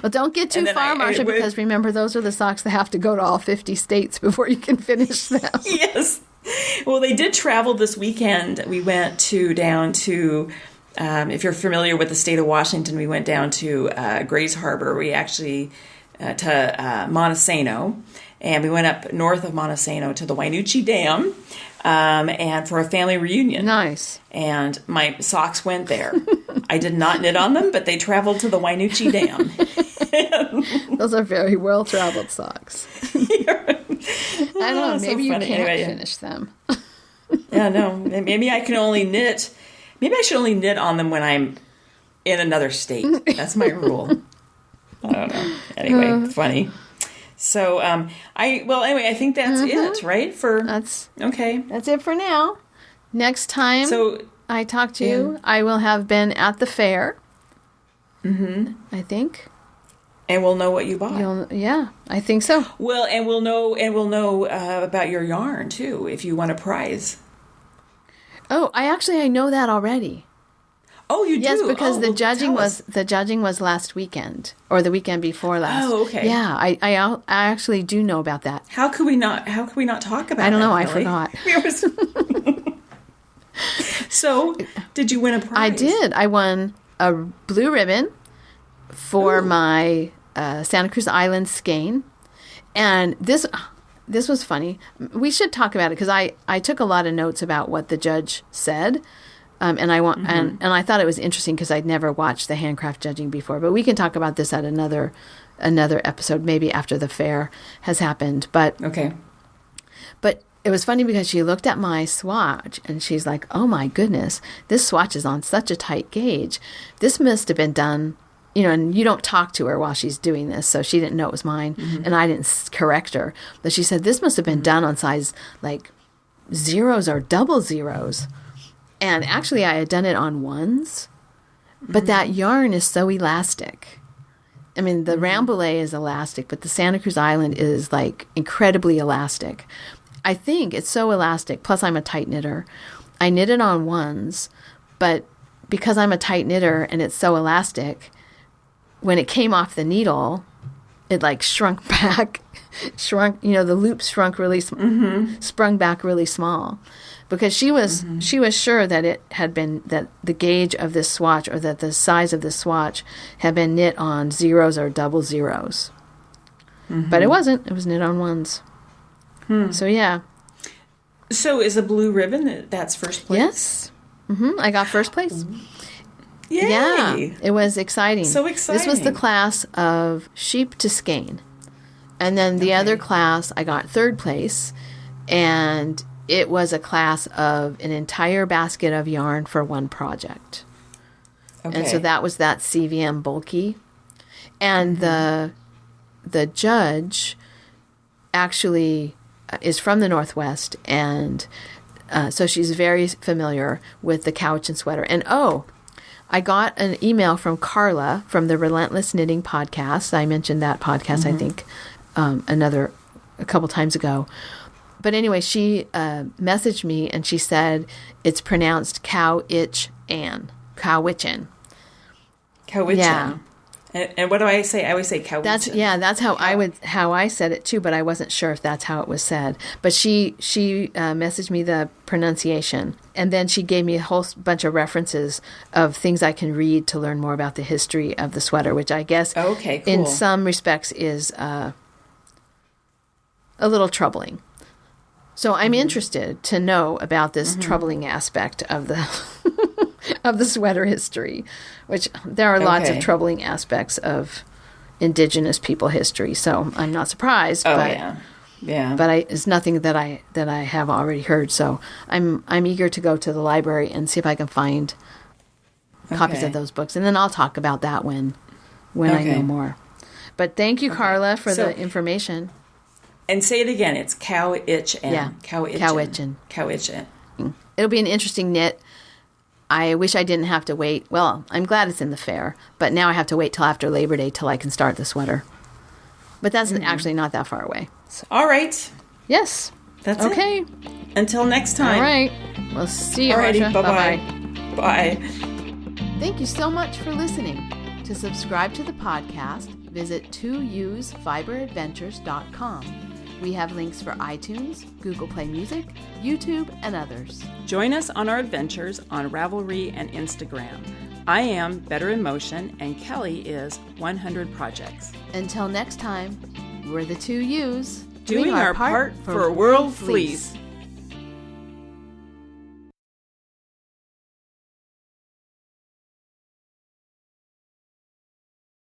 Well, don't get too far, Marsha, because remember, those are the socks that have to go to all 50 states before you can finish them. Yes. Well, they did travel this weekend. We went down to, if you're familiar with the state of Washington, we went down to Grays Harbor. We actually, to Montesano. And we went up north of Montesano to the Wynoochee Dam, and for a family reunion. Nice. And my socks went there. I did not knit on them, but they traveled to the Wynoochee Dam. Those are very well-traveled socks. I don't know. So Maybe you funny. can't Anyway, finish them. Yeah, no. Maybe I can only knit. Maybe I should only knit on them when I'm in another state. That's my rule. I don't know. Anyway, funny. So, anyway, I think that's it, right? Okay. That's it for now. Next time I talk to you, I will have been at the fair. I think. And we'll know what you bought. Yeah, I think so. Well, and we'll know about your yarn too, if you want a prize. Oh, I know that already. Oh, you do? Yes, because the judging was last weekend or the weekend before last. Oh, okay. Yeah, I actually do know about that. How could we not talk about it? I don't know. I Kelly? forgot. So, did you win a prize? I did. I won a blue ribbon for my Santa Cruz Island skein, and this was funny. We should talk about it because I took a lot of notes about what the judge said. And I thought it was interesting because I'd never watched the handcraft judging before. But we can talk about this at another episode, maybe after the fair has happened. But okay. But it was funny because she looked at my swatch and she's like, "Oh my goodness, this swatch is on such a tight gauge. This must have been done." And you don't talk to her while she's doing this, so she didn't know it was mine, and I didn't correct her. But she said this must have been done on size like zeros or double zeros. And actually, I had done it on ones, but that yarn is so elastic. I mean, the Rambouillet is elastic, but the Santa Cruz Island is like incredibly elastic. I think it's so elastic. Plus, I'm a tight knitter. I knit it on ones, but because I'm a tight knitter and it's so elastic, when it came off the needle, it like shrunk back, the loop shrunk really, sprung back really small. Because she was sure that it had been, that the gauge of this swatch or that the size of this swatch had been knit on zeros or double zeros. But it wasn't. It was knit on ones. So, yeah. So is a blue ribbon, that's first place? Yes. I got first place. Yay! Yeah. It was exciting. So exciting. This was the class of sheep to skein. And then the other class, I got third place. And it was a class of an entire basket of yarn for one project. Okay. And so that was that CVM bulky. And the judge actually is from the Northwest, and so she's very familiar with the Cowichan sweater. And I got an email from Carla from the Relentless Knitting podcast. I mentioned that podcast, I think, a couple times ago. But anyway, she messaged me and she said it's pronounced Cowichan. Cowichan. Cowichan. Yeah. And what do I say? I always say Cowichan. That's how I said it too, but I wasn't sure if that's how it was said. But she messaged me the pronunciation, and then she gave me a whole bunch of references of things I can read to learn more about the history of the sweater, which I guess in some respects is a little troubling. So I'm interested to know about this troubling aspect of the of the sweater history, which there are lots of troubling aspects of indigenous people history. So I'm not surprised. But it's nothing that I have already heard. So I'm eager to go to the library and see if I can find copies of those books, and then I'll talk about that when I know more. But thank you, Carla, for the information. And say it again. It's Cowichan. Yeah. Cowichan. It'll be an interesting knit. I wish I didn't have to wait. Well, I'm glad it's in the fair, but now I have to wait till after Labor Day till I can start the sweater. But that's actually not that far away. So. All right. Yes. That's okay. Until next time. All right. We'll see you, Marsha. Bye-bye. Bye. Thank you so much for listening. To subscribe to the podcast, visit 2ewesfiberadventures.com. We have links for iTunes, Google Play Music, YouTube, and others. Join us on our adventures on Ravelry and Instagram. I am Better in Motion, and Kelly is 100 Projects. Until next time, we're the 2 Ewes doing our part for World Fleece.